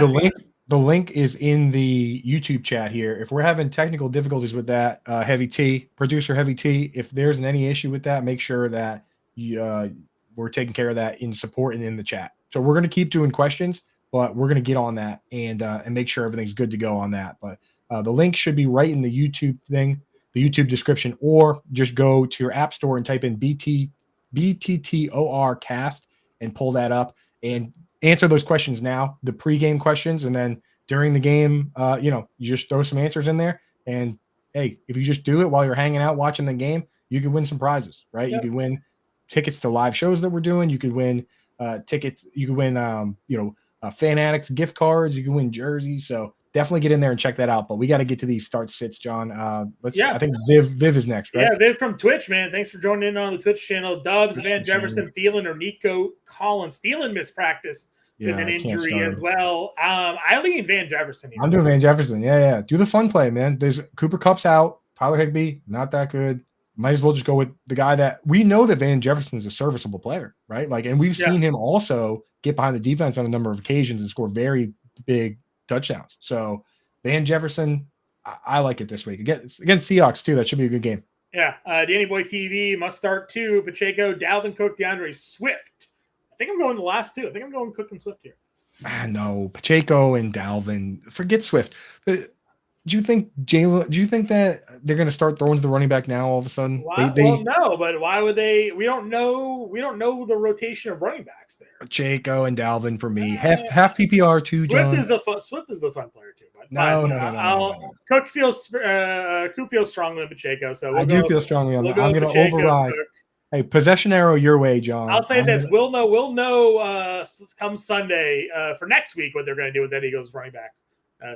Speaker 2: the link is in the YouTube chat here. If we're having technical difficulties with that, Heavy T, producer Heavy T, if there's any issue with that, make sure that we're taking care of that in support and in the chat. So we're going to keep doing questions, but we're going to get on that and make sure everything's good to go on that. But the link should be right in the YouTube thing, the YouTube description, or just go to your app store and type in BTTOR cast and pull that up and answer those questions now, the pregame questions. And then during the game, you just throw some answers in there. And hey, if you just do it while you're hanging out watching the game, you could win some prizes, right? Yep. You could win tickets to live shows that we're doing. You could win tickets. You could win, Fan Addicts gift cards. You can win jerseys. So definitely get in there and check that out. But we got to get to these start sits, John. I think Viv is next, right?
Speaker 1: Yeah, Viv from Twitch, man. Thanks for joining in on the Twitch channel. Dubs, Van Jefferson, Thielen, or Nico Collins. Thielen missed practice with an injury as well. I lean Van Jefferson here.
Speaker 2: I'm doing Van Jefferson. Yeah. Do the fun play, man. There's Cooper Kupp's out. Tyler Higbee, not that good. Might as well just go with the guy that we know that Van Jefferson is a serviceable player, right? And we've seen him also get behind the defense on a number of occasions and score very big touchdowns. So Van Jefferson, I like it this week against Seahawks too. That should be a good game.
Speaker 1: Yeah, Danny Boy TV must start too. Pacheco, Dalvin Cook, DeAndre Swift. I think I'm going the last two. I think I'm going Cook and Swift here.
Speaker 2: No, Pacheco and Dalvin. Forget Swift. Do you think that they're going to start throwing to the running back now all of a sudden?
Speaker 1: No, but why would they? We don't know the rotation of running backs there.
Speaker 2: Pacheco and Dalvin for me. Half PPR too, John.
Speaker 1: Swift is the fun player too. But
Speaker 2: no.
Speaker 1: Cook feels strongly on Pacheco, so
Speaker 2: I do feel strongly on that. I'm going to override. Cook. Hey, possession arrow your way, John.
Speaker 1: I'll say this: we'll know come Sunday for next week what they're going to do with that Eagles running back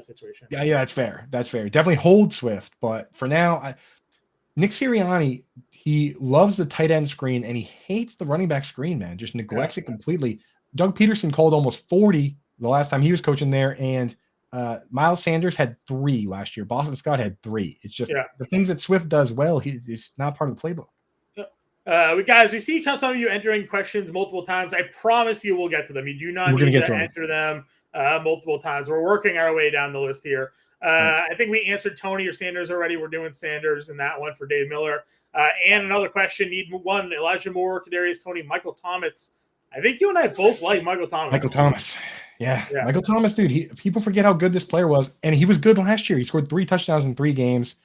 Speaker 1: situation.
Speaker 2: Yeah, that's fair. Definitely hold Swift, but for now, Nick Sirianni, he loves the tight end screen and he hates the running back screen, man. Just neglects it completely. Doug Peterson called almost 40 the last time he was coaching there, and Miles Sanders had 3 last year. Boston Scott had 3. It's just the things that Swift does well, he's not part of the playbook.
Speaker 1: We see some of you entering questions multiple times. I promise you we'll get to them. You do not need to enter them multiple times. We're working our way down the list here. I think we answered Tony or Sanders already. We're doing Sanders in that one for Dave Miller. And another question, need one, Elijah Moore, Kadarius Toney, Michael Thomas. I think you and I both like Michael Thomas. Yeah. Michael Thomas, dude, people forget how good this player was. And he was good last year. He scored 3 touchdowns in 3 games.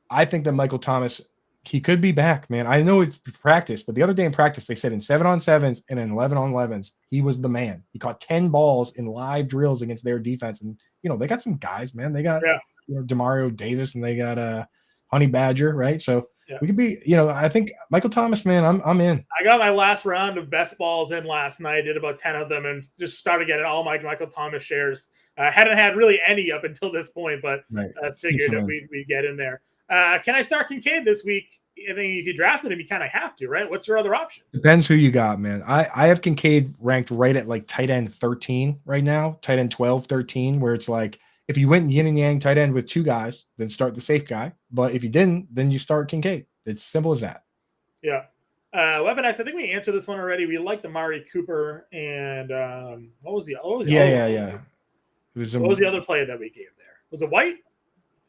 Speaker 1: I think that Michael Thomas, he could be back, man. I know it's practice, but the other day in practice, they said in 7-on-7s and in 11-on-11s, he was the man. He caught 10 balls in live drills against their defense. And, they got some guys, man. They got Demario Davis and they got Honey Badger, right? So we could be, I think Michael Thomas, man, I'm in. I got my last round of best balls in last night, did about 10 of them, and just started getting all my Michael Thomas shares. I hadn't had really any up until this point, but I figured that we'd get in there. Can I start Kincaid this week? I mean, if you drafted him, you kind of have to, right? What's your other option?
Speaker 2: Depends who you got, man. I have Kincaid ranked right at like tight end 13 right now, tight end 12, 13, where it's like if you went yin and yang tight end with two guys, then start the safe guy. But if you didn't, then you start Kincaid. It's simple as that.
Speaker 1: Yeah. Weapon X, I think we answered this one already. We liked Amari Cooper and what was the
Speaker 2: Yeah. It was
Speaker 1: what was the other play that we gave there? Was it White?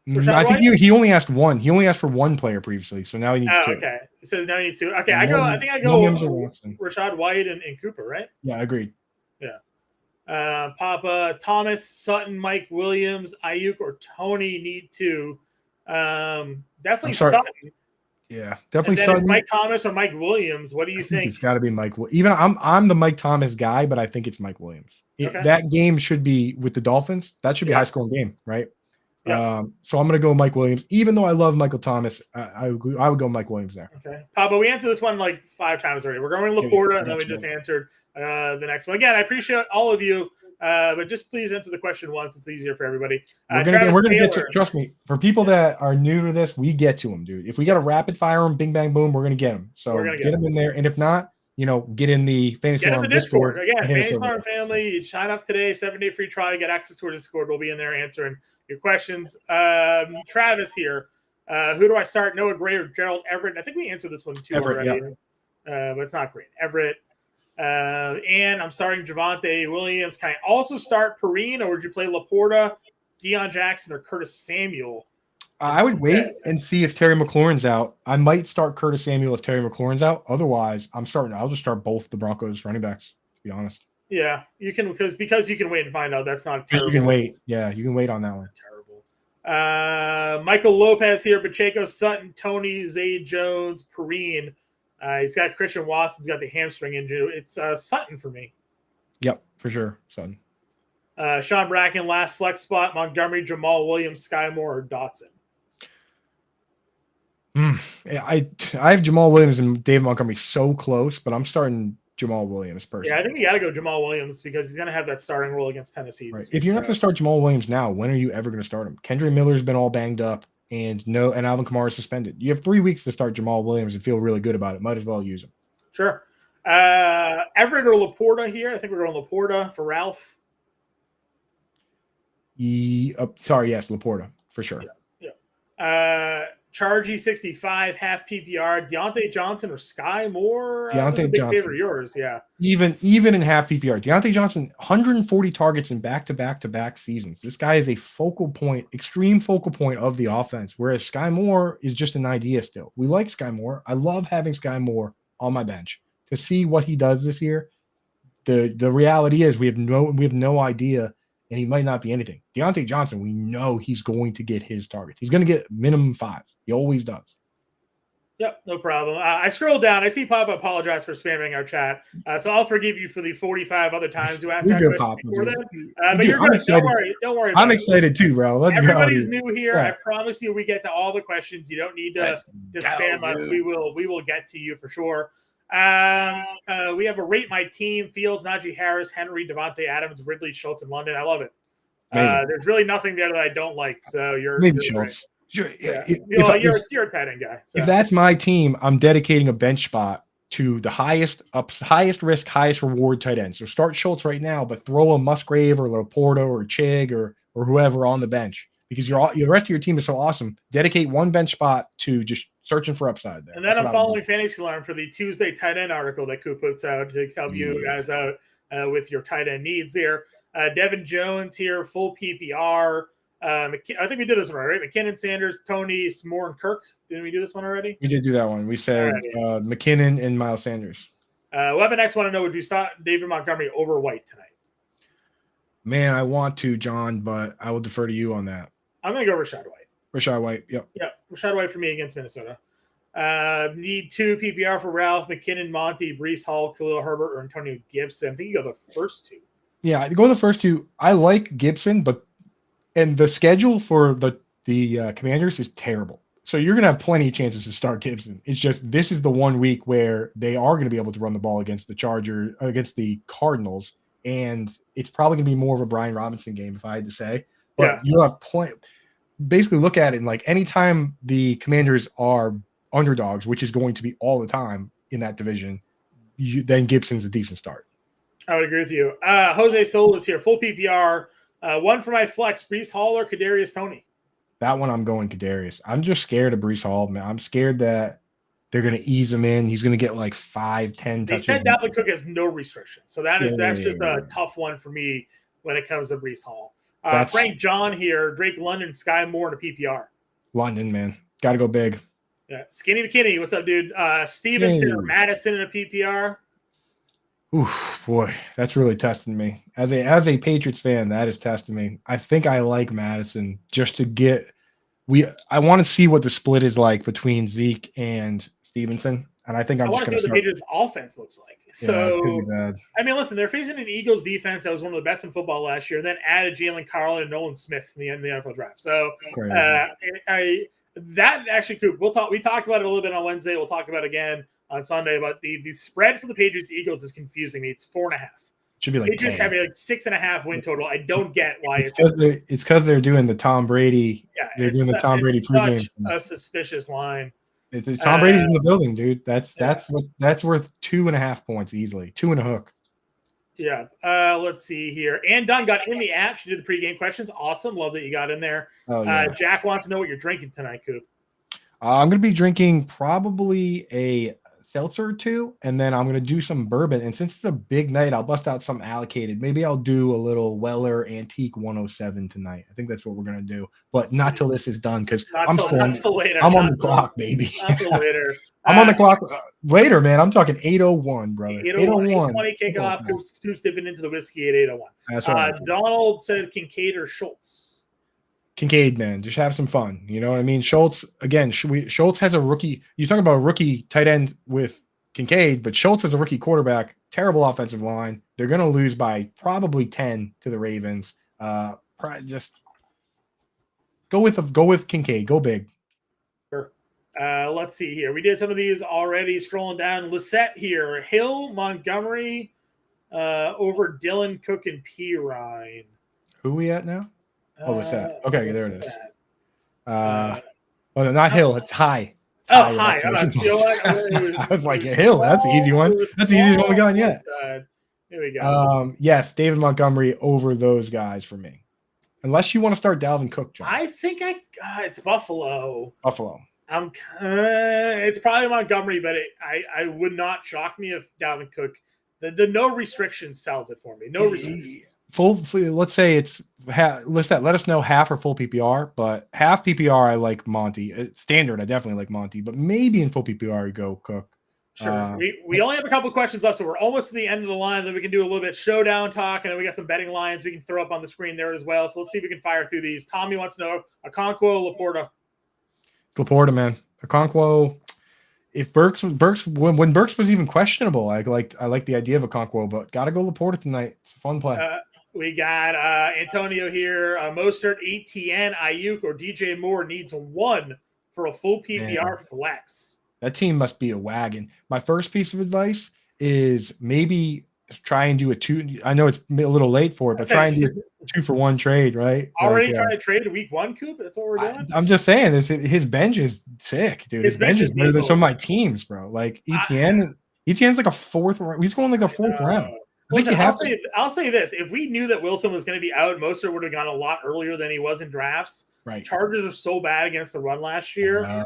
Speaker 2: I think he only asked one. He only asked for one player previously, so now he needs two.
Speaker 1: Okay. So now he needs two. Okay,
Speaker 2: I
Speaker 1: think I go
Speaker 2: Williams
Speaker 1: Rashad White and Cooper, right?
Speaker 2: Yeah, agreed.
Speaker 1: Yeah. Papa, Thomas, Sutton, Mike Williams, Ayuk, or Tony need two. Definitely Sutton.
Speaker 2: Yeah, definitely.
Speaker 1: And then it's Mike Thomas or Mike Williams. What do you think?
Speaker 2: It's got to be Mike. Even I'm the Mike Thomas guy, but I think it's Mike Williams.
Speaker 1: Okay.
Speaker 2: That game should be with the Dolphins. That should be a high scoring game, right? Yeah. So I'm going to go Mike Williams. Even though I love Michael Thomas, I would go Mike Williams there.
Speaker 1: Okay. Papa, we answered this one like 5 times already. We're going Laporta, and then we just answered the next one. Again, I appreciate all of you, but just please enter the question once. It's easier for everybody.
Speaker 2: We're gonna get to, trust me, for people that are new to this, we get to them, dude. If we got a rapid fire them, bing, bang, boom, we're going to get them. So get them in there. And if not, get in the Fantasy
Speaker 1: Alarm Discord. Again, Fantasy Alarm family, you sign up today, 7-day free trial, get access to our Discord. We'll be in there answering your questions. Travis here. Who do I start? Noah Gray or Gerald Everett? I think we answered this one too already. But it's not great. Everett. And I'm starting Javonte Williams. Can I also start Perrine, or would you play Laporta, Deion Jackson, or Curtis Samuel?
Speaker 2: I would wait and see if Terry McLaurin's out. I might start Curtis Samuel if Terry McLaurin's out. Otherwise, I'll just start both the Broncos running backs, to be honest.
Speaker 1: Yeah, you can because you can wait and find out. That's not terrible.
Speaker 2: You can wait. Yeah, you can wait on that one.
Speaker 1: Terrible. Michael Lopez here, Pacheco, Sutton, Tony, Zay Jones, Perrine. He's got Christian Watson's got the hamstring injury. It's Sutton for me.
Speaker 2: Yep, for sure, Sutton.
Speaker 1: Sean Bracken, last flex spot, Montgomery, Jamal Williams, Sky Moore, or Dotson.
Speaker 2: I have Jamal Williams and Dave Montgomery so close, but I'm starting Jamal Williams personally.
Speaker 1: Yeah, I think you got to go Jamal Williams because he's going to have that starting role against Tennessee.
Speaker 2: Right. If you're not going to start Jamal Williams now, when are you ever going to start him? Kendra Miller's been all banged up, and Alvin Kamara is suspended. You have 3 weeks to start Jamal Williams and feel really good about it. Might as well use him.
Speaker 1: Sure. Everett or Laporta here? I think we're going Laporta for Ralph.
Speaker 2: Yes, Laporta for sure.
Speaker 1: Yeah. Chargy 65, half PPR, Deontay Johnson or Sky Moore?
Speaker 2: Deontay
Speaker 1: big
Speaker 2: Johnson.
Speaker 1: Favorite of yours, yeah.
Speaker 2: Even in half PPR. Deontay Johnson, 140 targets in back-to-back seasons. This guy is a focal point, extreme focal point of the offense, whereas Sky Moore is just an idea still. We like Sky Moore. I love having Sky Moore on my bench. To see what he does this year, the reality is we have no idea, and he might not be anything. Deontay Johnson, we know he's going to get his targets. He's going to get minimum 5. He always does.
Speaker 1: Yep, no problem. I scrolled down. I see Papa apologize for spamming our chat. So I'll forgive you for the 45 other times you asked that question before that. But you're good. Don't worry about
Speaker 2: I'm excited too, bro.
Speaker 1: Everybody's new here. Yeah. I promise you we get to all the questions. You don't need to spam us. We will get to you for sure. We have a rate my team: Fields, Najee Harris, Henry, Devontae Adams, Ridley, Schultz, and London. I love it. There's really nothing there that I don't like. So you're Schultz. You're a tight end guy. So.
Speaker 2: If that's my team, I'm dedicating a bench spot to the highest risk, highest reward tight end. So start Schultz right now, but throw a Musgrave or Laporta or Chig or whoever on the bench because the rest of your team is so awesome. Dedicate one bench spot to just searching for upside there.
Speaker 1: And then I'm following Fantasy Alarm for the Tuesday tight end article that Coop puts out to help you guys out with your tight end needs there. Devin Jones here, full PPR. I think we did this one already, right? McKinnon, Sanders, Tony, Moore, and Kirk. Didn't we do this one already?
Speaker 2: We did do that one. We said McKinnon and Miles Sanders.
Speaker 1: Weapon X want to know, would you start David Montgomery over White tonight?
Speaker 2: Man, I want to, John, but I will defer to you on that.
Speaker 1: I'm going to go Rashad White.
Speaker 2: Rashad White, yep.
Speaker 1: Yeah, Rashad White for me against Minnesota. Need 2 PPR for Ralph, McKinnon, Monty, Breece Hall, Khalil Herbert, or Antonio Gibson. I think you go the first 2. Yeah,
Speaker 2: go the first 2. I like Gibson, and the schedule for the Commanders is terrible. So you're going to have plenty of chances to start Gibson. It's just this is the 1 week where they are going to be able to run the ball against the Cardinals, and it's probably going to be more of a Brian Robinson game, if I had to say. But you'll have plenty. basically look at it and like anytime the Commanders are underdogs, which is going to be all the time in that division, then Gibson's a decent start.
Speaker 1: I would agree with you. Jose Solis here, full PPR. One for my flex, Breece Hall or Kadarius Toney.
Speaker 2: That one I'm going Kadarius. I'm just scared of Breece Hall, man. I'm scared that they're going to ease him in. He's going to get like 5-10 touches.
Speaker 1: They said Dalvin Cook has no restrictions, so that's just a tough one for me when it comes to Breece Hall. Frank John here, Drake London, Sky Moore in a PPR.
Speaker 2: London, man. Got to go big.
Speaker 1: Yeah. Skinny McKinney, what's up, dude? Stevenson or Madison in a PPR?
Speaker 2: Oof, boy, that's really testing me. As a Patriots fan, that is testing me. I think I like Madison just to get I want to see what the split is like between Zeke and Stevenson. And I think I'm just going to
Speaker 1: see what the Patriots offense looks like. So,
Speaker 2: yeah,
Speaker 1: I mean, listen, they're facing an Eagles defense that was one of the best in football last year, and then added Jalen Carlin and Nolan Smith in the NFL draft. So, that actually could. We talked about it a little bit on Wednesday. We'll talk about it again on Sunday. But the spread for the Patriots Eagles is confusing me. It's 4.5.
Speaker 2: Should be like
Speaker 1: Patriots
Speaker 2: 10.
Speaker 1: have like 6.5 win total. I don't get why
Speaker 2: it's because they're doing the Tom Brady. Yeah, they're doing the Tom Brady pregame.
Speaker 1: A suspicious line.
Speaker 2: Tom Brady's in the building, dude. That's worth 2.5 points easily. 2 and a hook.
Speaker 1: Yeah. Let's see here. Ann Dunn got in the app. She did the pregame questions. Awesome. Love that you got in there. Oh, yeah. Jack wants to know what you're drinking tonight, Coop.
Speaker 2: I'm going to be drinking probably a seltzer or two, and then I'm going to do some bourbon. And since it's a big night, I'll bust out something allocated. Maybe I'll do a little Weller Antique 107 tonight. I think that's what we're going to do, but not till this is done because I'm on the clock, baby.
Speaker 1: Not till later.
Speaker 2: I'm on the clock later, man. I'm talking 8:01, brother. 8:01.
Speaker 1: 8:20 kickoff. Coop's dipping into the whiskey at 8:01. That's right. Donald said Kincaid or Schultz.
Speaker 2: Kincaid, man, just have some fun. You know what I mean? Schultz, again, Schultz has a rookie. You talk about a rookie tight end with Kincaid, but Schultz is a rookie quarterback. Terrible offensive line. They're going to lose by probably 10 to the Ravens. Just go with Kincaid. Go big.
Speaker 1: Sure. Let's see here. We did some of these already. Scrolling down. Lissette here. Hill, Montgomery over Dylan, Cook, and Pirine.
Speaker 2: Who we at now? Oh, Lissette. Okay, there it is. Not Hill. It's High.
Speaker 1: High.
Speaker 2: I was like, Hill. That's the easy one. That's the easiest one we got yet.
Speaker 1: Here we go.
Speaker 2: Yes, David Montgomery over those guys for me. Unless you want to start Dalvin Cook, John.
Speaker 1: I think it's Buffalo.
Speaker 2: It's
Speaker 1: probably Montgomery, but I would not shock me if Dalvin Cook. The no restrictions sells it for me. No restrictions.
Speaker 2: Let's say it's let us know half or full PPR, but half PPR I like Monty. Standard I definitely like Monty, but maybe in full PPR you go Cook.
Speaker 1: Sure. We only have a couple of questions left, so we're almost to the end of the line. Then we can do a little bit showdown talk, and then we got some betting lines we can throw up on the screen there as well. So let's see if we can fire through these. Tommy wants to know Okonkwo, Laporta.
Speaker 2: Laporta, man. Okonkwo. If when Burks was even questionable, I like the idea of Okonkwo, but gotta go Laporta tonight. It's a fun play.
Speaker 1: We got Antonio here. Mostert, ATN, Ayuk, or DJ Moore needs 1 for a full PPR flex.
Speaker 2: That team must be a wagon. My first piece of advice is maybe try and do a 2. I know it's a little late for it, but try and do a 2-for-1 trade, right?
Speaker 1: Already trying to trade week 1, Coop? That's what we're doing?
Speaker 2: I'm just saying his bench is sick, dude. His bench is better than some of my teams, bro. Like ETN's like a 4th round. He's going like a 4th round.
Speaker 1: Listen, I'll say this. If we knew that Wilson was going to be out, Mostert would have gone a lot earlier than he was in drafts.
Speaker 2: Right.
Speaker 1: Chargers are so bad against the run last year.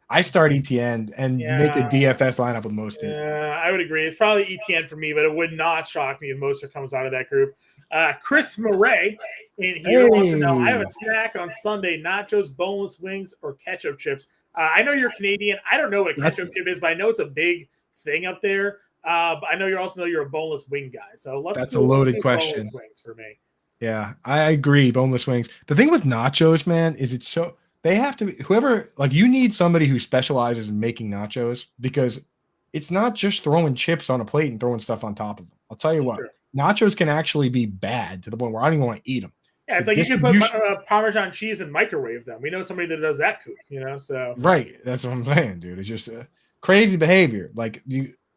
Speaker 2: I start ETN and make a DFS lineup with Mostert.
Speaker 1: Yeah, I would agree. It's probably ETN for me, but it would not shock me if Mostert comes out of that group. Chris Murray in here wants to know, I have a snack on Sunday, nachos, boneless wings, or ketchup chips. I know you're Canadian. I don't know what a ketchup chip is, but I know it's a big thing up there. But I know you're a boneless wing guy. So
Speaker 2: that's a loaded question.
Speaker 1: Wings for me.
Speaker 2: Yeah, I agree. Boneless wings. The thing with nachos, man, is they have to be you need somebody who specializes in making nachos because it's not just throwing chips on a plate and throwing stuff on top of them. I'll tell you what, nachos can actually be bad to the point where I don't even want to eat them.
Speaker 1: Yeah, it's like you should put Parmesan cheese and microwave them. We know somebody that does that, Coop, so.
Speaker 2: Right. That's what I'm saying, dude. It's just crazy behavior. Like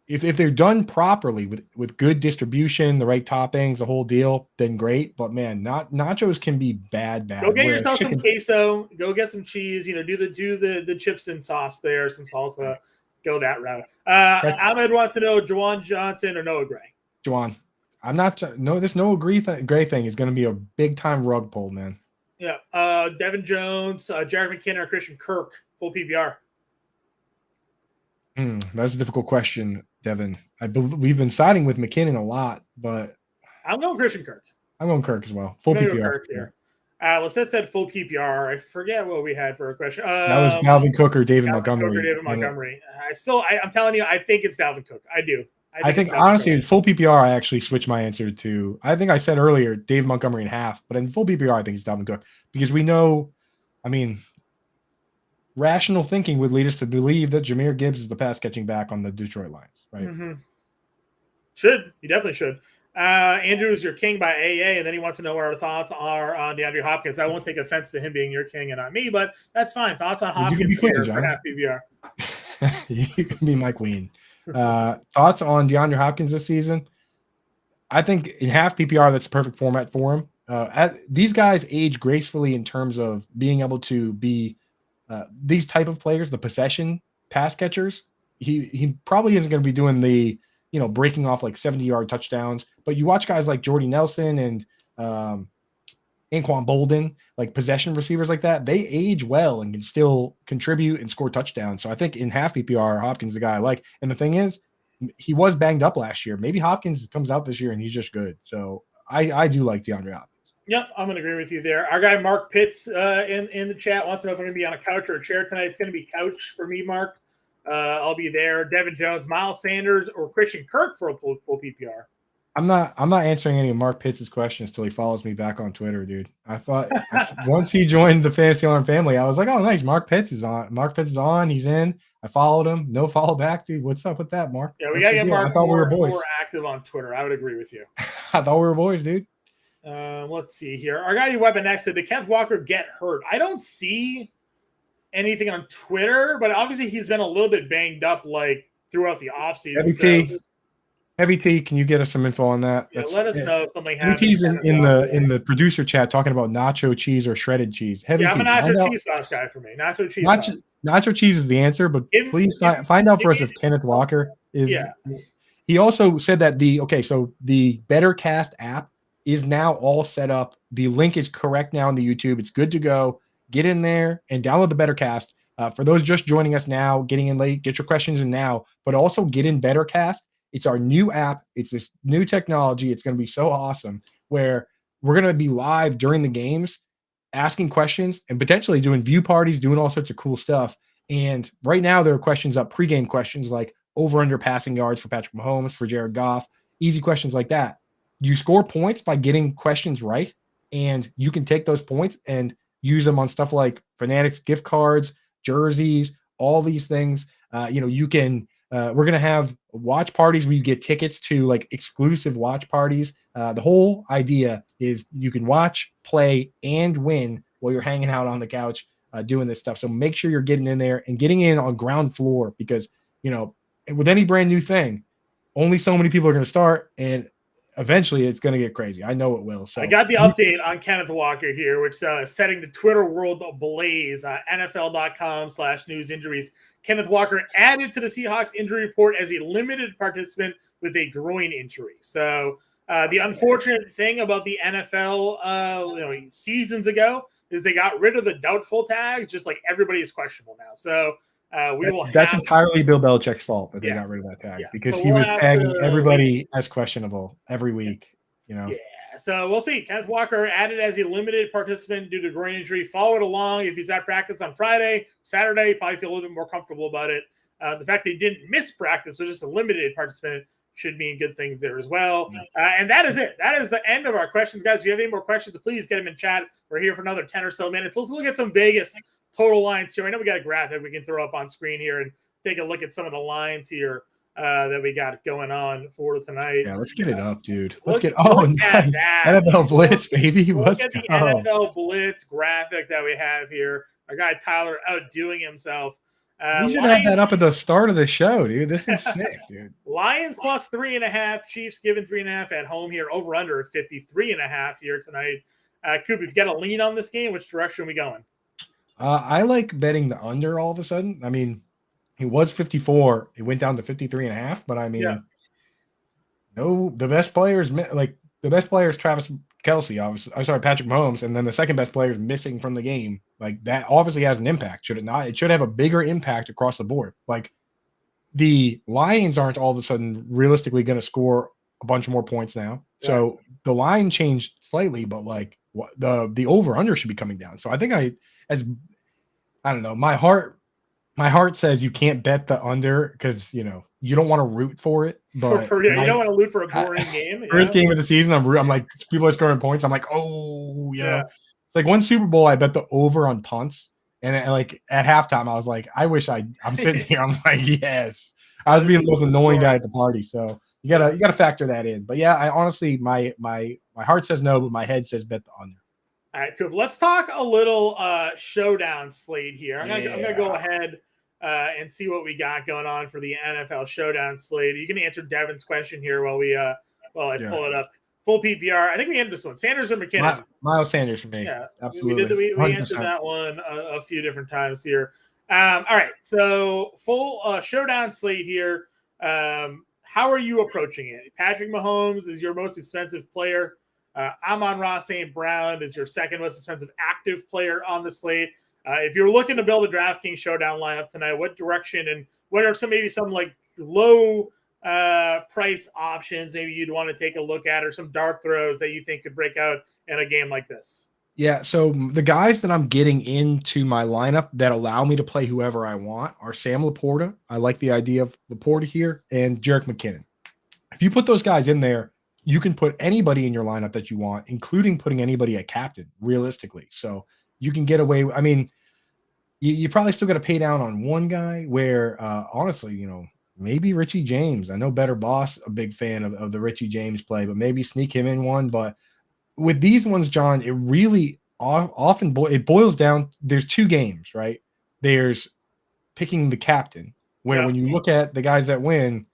Speaker 2: if they're done properly with good distribution, the right toppings, the whole deal, then great. But man, nachos can be bad.
Speaker 1: Go get
Speaker 2: Whereas
Speaker 1: yourself some queso. Go get some cheese. Do the chips and sauce there, some salsa. Go that route. Ahmed wants to know Juwan Johnson or Noah Gray.
Speaker 2: Juwan, I'm not. No, this Noah Gray thing is going to be a big time rug pull, man.
Speaker 1: Yeah. Devin Jones, Jared McKinnon, or Christian Kirk, full PPR.
Speaker 2: That's a difficult question, Devin. We've been siding with McKinnon a lot, but
Speaker 1: I'm going Christian Kirk.
Speaker 2: I'm going Kirk as well. Full PPR.
Speaker 1: Kirk here. Lisette said full PPR. I forget what we had for a question.
Speaker 2: That was Dalvin Cook or David Montgomery.
Speaker 1: I'm telling you, I think it's Dalvin Cook. I do.
Speaker 2: I think honestly, in full PPR, I actually switched my answer to. I think I said earlier David Montgomery in half, but in full PPR, I think it's Dalvin Cook because we know. I mean, rational thinking would lead us to believe that Jahmyr Gibbs is the pass catching back on the Detroit Lions, right?
Speaker 1: Mm-hmm. He definitely should. Andrew is your king by AA, and then he wants to know what our thoughts are on DeAndre Hopkins. I won't take offense to him being your king and not me, but that's fine. Thoughts on Hopkins for half PPR.
Speaker 2: You can be my queen. Thoughts on DeAndre Hopkins this season? I think in half PPR, that's a perfect format for him. These guys age gracefully in terms of being able to be these type of players, the possession pass catchers. He probably isn't going to be doing the breaking off like 70-yard touchdowns, but you watch guys like Jordy Nelson and Anquan Bolden, like possession receivers like that, they age well and can still contribute and score touchdowns. So I think in half PPR, Hopkins is the guy I like. And the thing is, he was banged up last year. Maybe Hopkins comes out this year and he's just good. So I do like DeAndre Hopkins.
Speaker 1: Yep, I'm going to agree with you there. Our guy Mark Pitts in the chat wants to know if I'm going to be on a couch or a chair tonight. It's going to be couch for me, Mark. I'll be there. Devin Jones, Miles Sanders, or Christian Kirk for a full PPR.
Speaker 2: I'm not answering any of Mark Pitts' questions till he follows me back on Twitter, dude. I thought once he joined the Fantasy Alarm family, I was like, oh, nice. Mark Pitts is on. He's in. I followed him. No follow back, dude. What's up with that, Mark?
Speaker 1: Yeah, we got to get Mark more active on Twitter. I would agree with you.
Speaker 2: I thought we were boys, dude.
Speaker 1: Let's see here. Our guy Weapon X said, did Kenneth Walker get hurt? I don't see anything on Twitter, but obviously he's been a little bit banged up like throughout the offseason.
Speaker 2: Heavy T, can you get us some info on that?
Speaker 1: Yeah, let us know if something happens.
Speaker 2: Heavy T's in the producer chat talking about nacho cheese or shredded cheese. I'm
Speaker 1: a nacho cheese sauce guy for me. Nacho cheese.
Speaker 2: Nacho cheese is the answer, but please find out for us if Kenneth Walker is. Yeah. He also said that the BetterCast app is now all set up. The link is correct now on the YouTube. It's good to go. Get in there and download the BetterCast. For those just joining us now, getting in late, get your questions in now, but also get in BetterCast. It's our new app. It's this new technology. It's going to be so awesome where we're going to be live during the games, asking questions and potentially doing view parties, doing all sorts of cool stuff. And right now there are questions up, pregame questions like over under passing yards for Patrick Mahomes, for Jared Goff, easy questions like that. You score points by getting questions right, and you can take those points and use them on stuff like Fanatics gift cards, jerseys, all these things. You can. We're gonna have watch parties where you get tickets to like exclusive watch parties. The whole idea is you can watch, play, and win while you're hanging out on the couch doing this stuff. So make sure you're getting in there and getting in on ground floor because with any brand new thing, only so many people are going to start, and eventually it's going to get crazy. I know it will. So
Speaker 1: I got the update on Kenneth Walker here, which is setting the Twitter world ablaze. NFL.com/news injuries. Kenneth Walker added to the Seahawks injury report as a limited participant with a groin injury. So the unfortunate thing about the NFL, seasons ago, is they got rid of the doubtful tag. Just like everybody is questionable now. So that's entirely
Speaker 2: Bill Belichick's fault that they got rid of that tag because he was tagging everybody as questionable every week.
Speaker 1: Yeah, so we'll see. Kenneth Walker added as a limited participant due to groin injury. Follow it along. If he's at practice on Friday, Saturday, probably feel a little bit more comfortable about it. The fact that he didn't miss practice, so just a limited participant, should mean good things there as well. And that is it. That is the end of our questions, guys. If you have any more questions, please get them in chat. We're here for another 10 or so minutes. Let's look at some Vegas total lines here. I know we got a graphic we can throw up on screen here and take a look at some of the lines here that we got going on for tonight.
Speaker 2: Yeah, let's get it up, dude. Nice. NFL Blitz, baby.
Speaker 1: Look at the NFL Blitz graphic that we have here. Our guy Tyler outdoing himself.
Speaker 2: We should have that up at the start of the show, dude. This is sick, dude.
Speaker 1: Lions plus 3.5. Chiefs given 3.5 at home here. Over under 53.5 here tonight. Coop, if you got a lean on this game, which direction are we going?
Speaker 2: I like betting the under all of a sudden. I mean, it was 54. It went down to 53.5, but I mean, no, the best players, Travis Kelce, obviously. I'm sorry, Patrick Mahomes, and then the second best player is missing from the game. Like, that obviously has an impact, should it not? It should have a bigger impact across the board. Like, the Lions aren't all of a sudden realistically going to score a bunch more points now. Yeah. So the line changed slightly, but like the over under should be coming down. So I think I don't know. My heart says you can't bet the under because you don't want to root for it. But
Speaker 1: you don't want to root for a boring game.
Speaker 2: First game of the season, I'm like, people are scoring points. I'm like, oh, it's like one Super Bowl. I bet the over on punts. And like at halftime, I was like, I wish I'm sitting here. I'm like, yes. I was being the most annoying guy at the party. So you gotta factor that in. But yeah, I honestly, my heart says no, but my head says bet the under.
Speaker 1: All right, cool. Let's talk a little showdown slate here. I'm gonna go ahead and see what we got going on for the NFL Showdown slate. You can answer Devin's question here while I pull it up. Full PPR. I think we ended this one. Sanders or McKinnon?
Speaker 2: Miles Sanders for me.
Speaker 1: Yeah,
Speaker 2: absolutely.
Speaker 1: We answered that one a few different times here. All right, so full showdown slate here. How are you approaching it? Patrick Mahomes is your most expensive player. Amon-Ra St. Brown is your second most expensive active player on the slate. If you're looking to build a DraftKings showdown lineup tonight, what direction and what are some like low price options maybe you'd want to take a look at, or some dart throws that you think could break out in a game like this?
Speaker 2: Yeah, so the guys that I'm getting into my lineup that allow me to play whoever I want are Sam Laporta. I like the idea of Laporta here, and Jerick McKinnon. If you put those guys in there, you can put anybody in your lineup that you want, including putting anybody at captain, realistically. So you can get away. I mean, you probably still got to pay down on one guy where, honestly, maybe Richie James. I know Better Boss, a big fan of the Richie James play, but maybe sneak him in one. But with these ones, John, it really often boils down. There's two games, right? There's picking the captain, where when you look at the guys that win,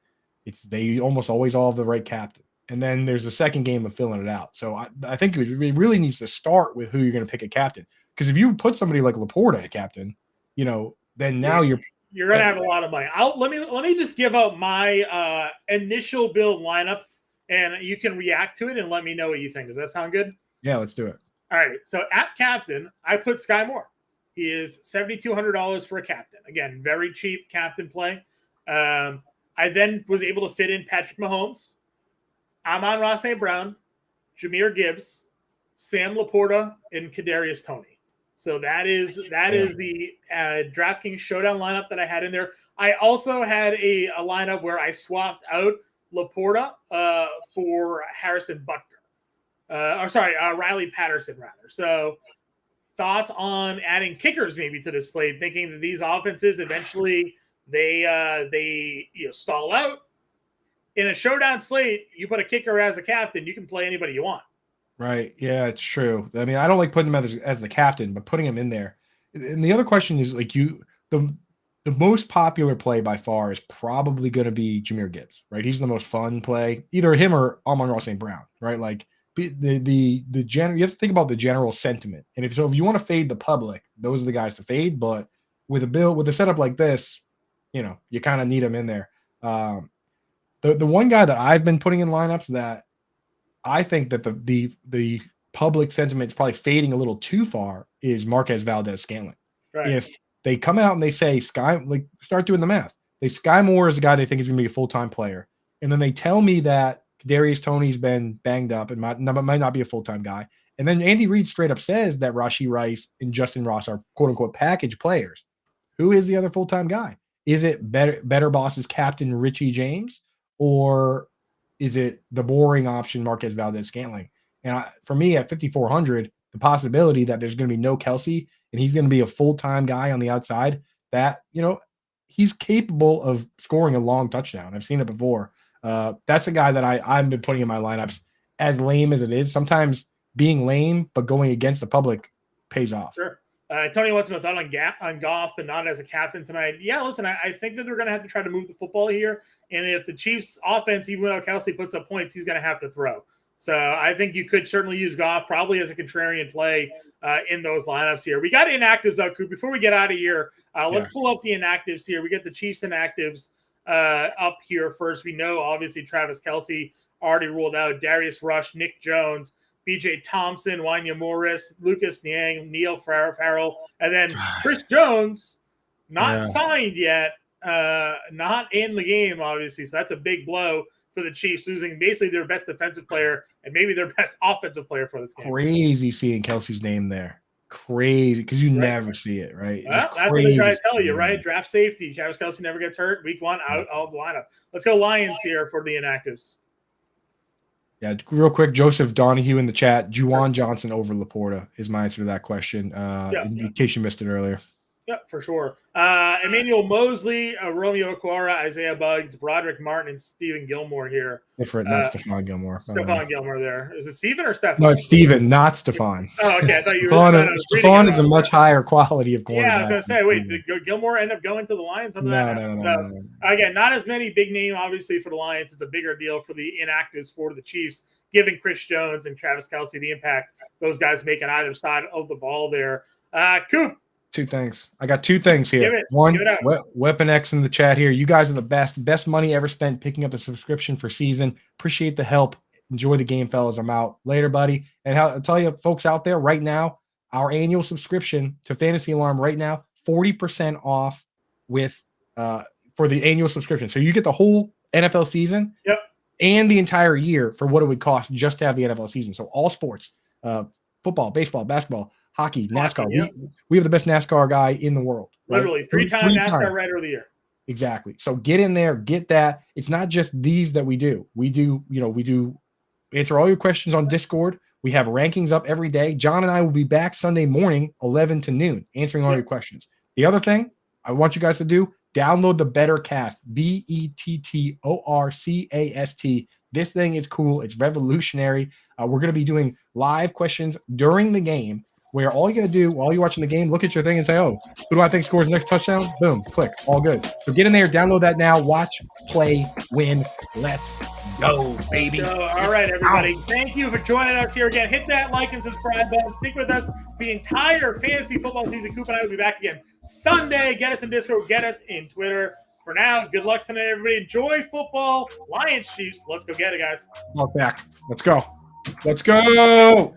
Speaker 2: they almost always all have the right captain. And then there's the second game of filling it out. So I think it really needs to start with who you're going to pick a captain. Because if you put somebody like Laporta at captain, then now you're
Speaker 1: going to have a lot of money. Let me just give out my initial build lineup, and you can react to it and let me know what you think. Does that sound good?
Speaker 2: Yeah, let's do it.
Speaker 1: All right. So at captain, I put Sky Moore. He is $7,200 for a captain. Again, very cheap captain play. I then was able to fit in Patrick Mahomes, Amon-Ra St. Brown, Jahmyr Gibbs, Sam Laporta, and Kadarius Toney. So that is the DraftKings showdown lineup that I had in there. I also had a lineup where I swapped out Laporta for Harrison Butker. Riley Patterson, rather. So thoughts on adding kickers maybe to this slate, thinking that these offenses eventually they stall out. In a showdown slate, you put a kicker as a captain, you can play anybody you want.
Speaker 2: Right. Yeah, it's true. I mean, I don't like putting him as the captain, but putting him in there. And the other question is like the most popular play by far is probably going to be Jahmyr Gibbs, right? He's the most fun play, either him or Amon-Ra St. Brown, right? Like the general, you have to think about the general sentiment. And if you want to fade the public, those are the guys to fade. But with a setup like this, you kind of need them in there. The one guy that I've been putting in lineups that I think that the public sentiment is probably fading a little too far is Marquez Valdez-Scantling.
Speaker 1: Right.
Speaker 2: If they come out and they say start doing the math. Sky Moore is a guy they think is going to be a full-time player. And then they tell me that Kadarius Toney's been banged up and might not be a full-time guy. And then Andy Reid straight up says that Rashee Rice and Justin Ross are quote-unquote package players. Who is the other full-time guy? Is it Better Boss's captain Richie James? Or is it the boring option Marquez Valdez-Scantling? And for me at 5,400, the possibility that there's going to be no Kelce and he's going to be a full-time guy on the outside, that, he's capable of scoring a long touchdown. I've seen it before. That's a guy that I've been putting in my lineups, as lame as it is. Sometimes being lame but going against the public pays off.
Speaker 1: Sure. Tony wants to know thought on Goff, but not as a captain tonight. Yeah, listen, I think that they're going to have to try to move the football here. And if the Chiefs offense, even without Kelsey, puts up points, he's going to have to throw. So I think you could certainly use Goff probably as a contrarian play in those lineups here. We got inactives out, Coop. Before we get out of here, let's pull up the inactives here. We get the Chiefs inactives up here first. We know, obviously, Travis Kelsey already ruled out. Darius Rush, Nick Jones, B.J. Thompson, Wanya Morris, Lucas Niang, Neil Farrell, and then Chris Jones, not signed yet, not in the game, obviously. So that's a big blow for the Chiefs, losing basically their best defensive player and maybe their best offensive player for this game.
Speaker 2: Crazy seeing Kelsey's name there. Crazy, because you never see it, right?
Speaker 1: Well, that's what they try to tell you, right? Draft safety. Travis Kelsey never gets hurt. Week 1 out of the lineup. Let's go Lions here for the inactives.
Speaker 2: Yeah, real quick, Joseph Donahue in the chat. Juwan Johnson over Laporta is my answer to that question, in case you missed it earlier.
Speaker 1: Yep, for sure. Emmanuel Mosley, Romeo Okwara, Isaiah Buggs, Broderick Martin, and Stephen Gilmore here.
Speaker 2: Different, not Stephon Gilmore.
Speaker 1: Stephon Gilmore there. Is it Stephen or Stephon?
Speaker 2: No, it's Stephen, not Stephon.
Speaker 1: Oh, okay. I thought you
Speaker 2: were Stephon is a much higher quality of cornerback.
Speaker 1: Yeah, I was going to say, wait, did Gilmore end up going to the Lions?
Speaker 2: No.
Speaker 1: Again, not as many big name, obviously, for the Lions. It's a bigger deal for the inactives for the Chiefs, giving Chris Jones and Travis Kelsey the impact those guys make on either side of the ball there. Coop.
Speaker 2: 2 things. I got 2 things here. One, Weapon X in the chat here. You guys are the best money ever spent picking up a subscription for season. Appreciate the help. Enjoy the game, fellas. I'm out. Later, buddy. And I'll tell you, folks out there right now, our annual subscription to Fantasy Alarm right now, 40% off with for the annual subscription. So you get the whole NFL season and the entire year for what it would cost just to have the NFL season. So all sports, football, baseball, basketball, hockey, NASCAR. We have the best NASCAR guy in the world. Right?
Speaker 1: Literally, three-time NASCAR Rider of the Year.
Speaker 2: Exactly. So get in there, get that. It's not just these that we do. We do answer all your questions on Discord. We have rankings up every day. John and I will be back Sunday morning, 11 to noon, answering all your questions. The other thing I want you guys to do, download the Bettercast, Bettorcast. This thing is cool. It's revolutionary. We're going to be doing live questions during the game, where all you got to do while you're watching the game, look at your thing and say, oh, who do I think scores the next touchdown? Boom, click, all good. So get in there, download that now, watch, play, win. Let's go, baby.
Speaker 1: All right, everybody. Thank you for joining us here again. Hit that like and subscribe button. Stick with us the entire fantasy football season. Coop and I will be back again Sunday. Get us in Discord. Get us in Twitter. For now, good luck tonight, everybody. Enjoy football. Lions, Chiefs. Let's go get it, guys.
Speaker 2: Back. Let's go. Let's go.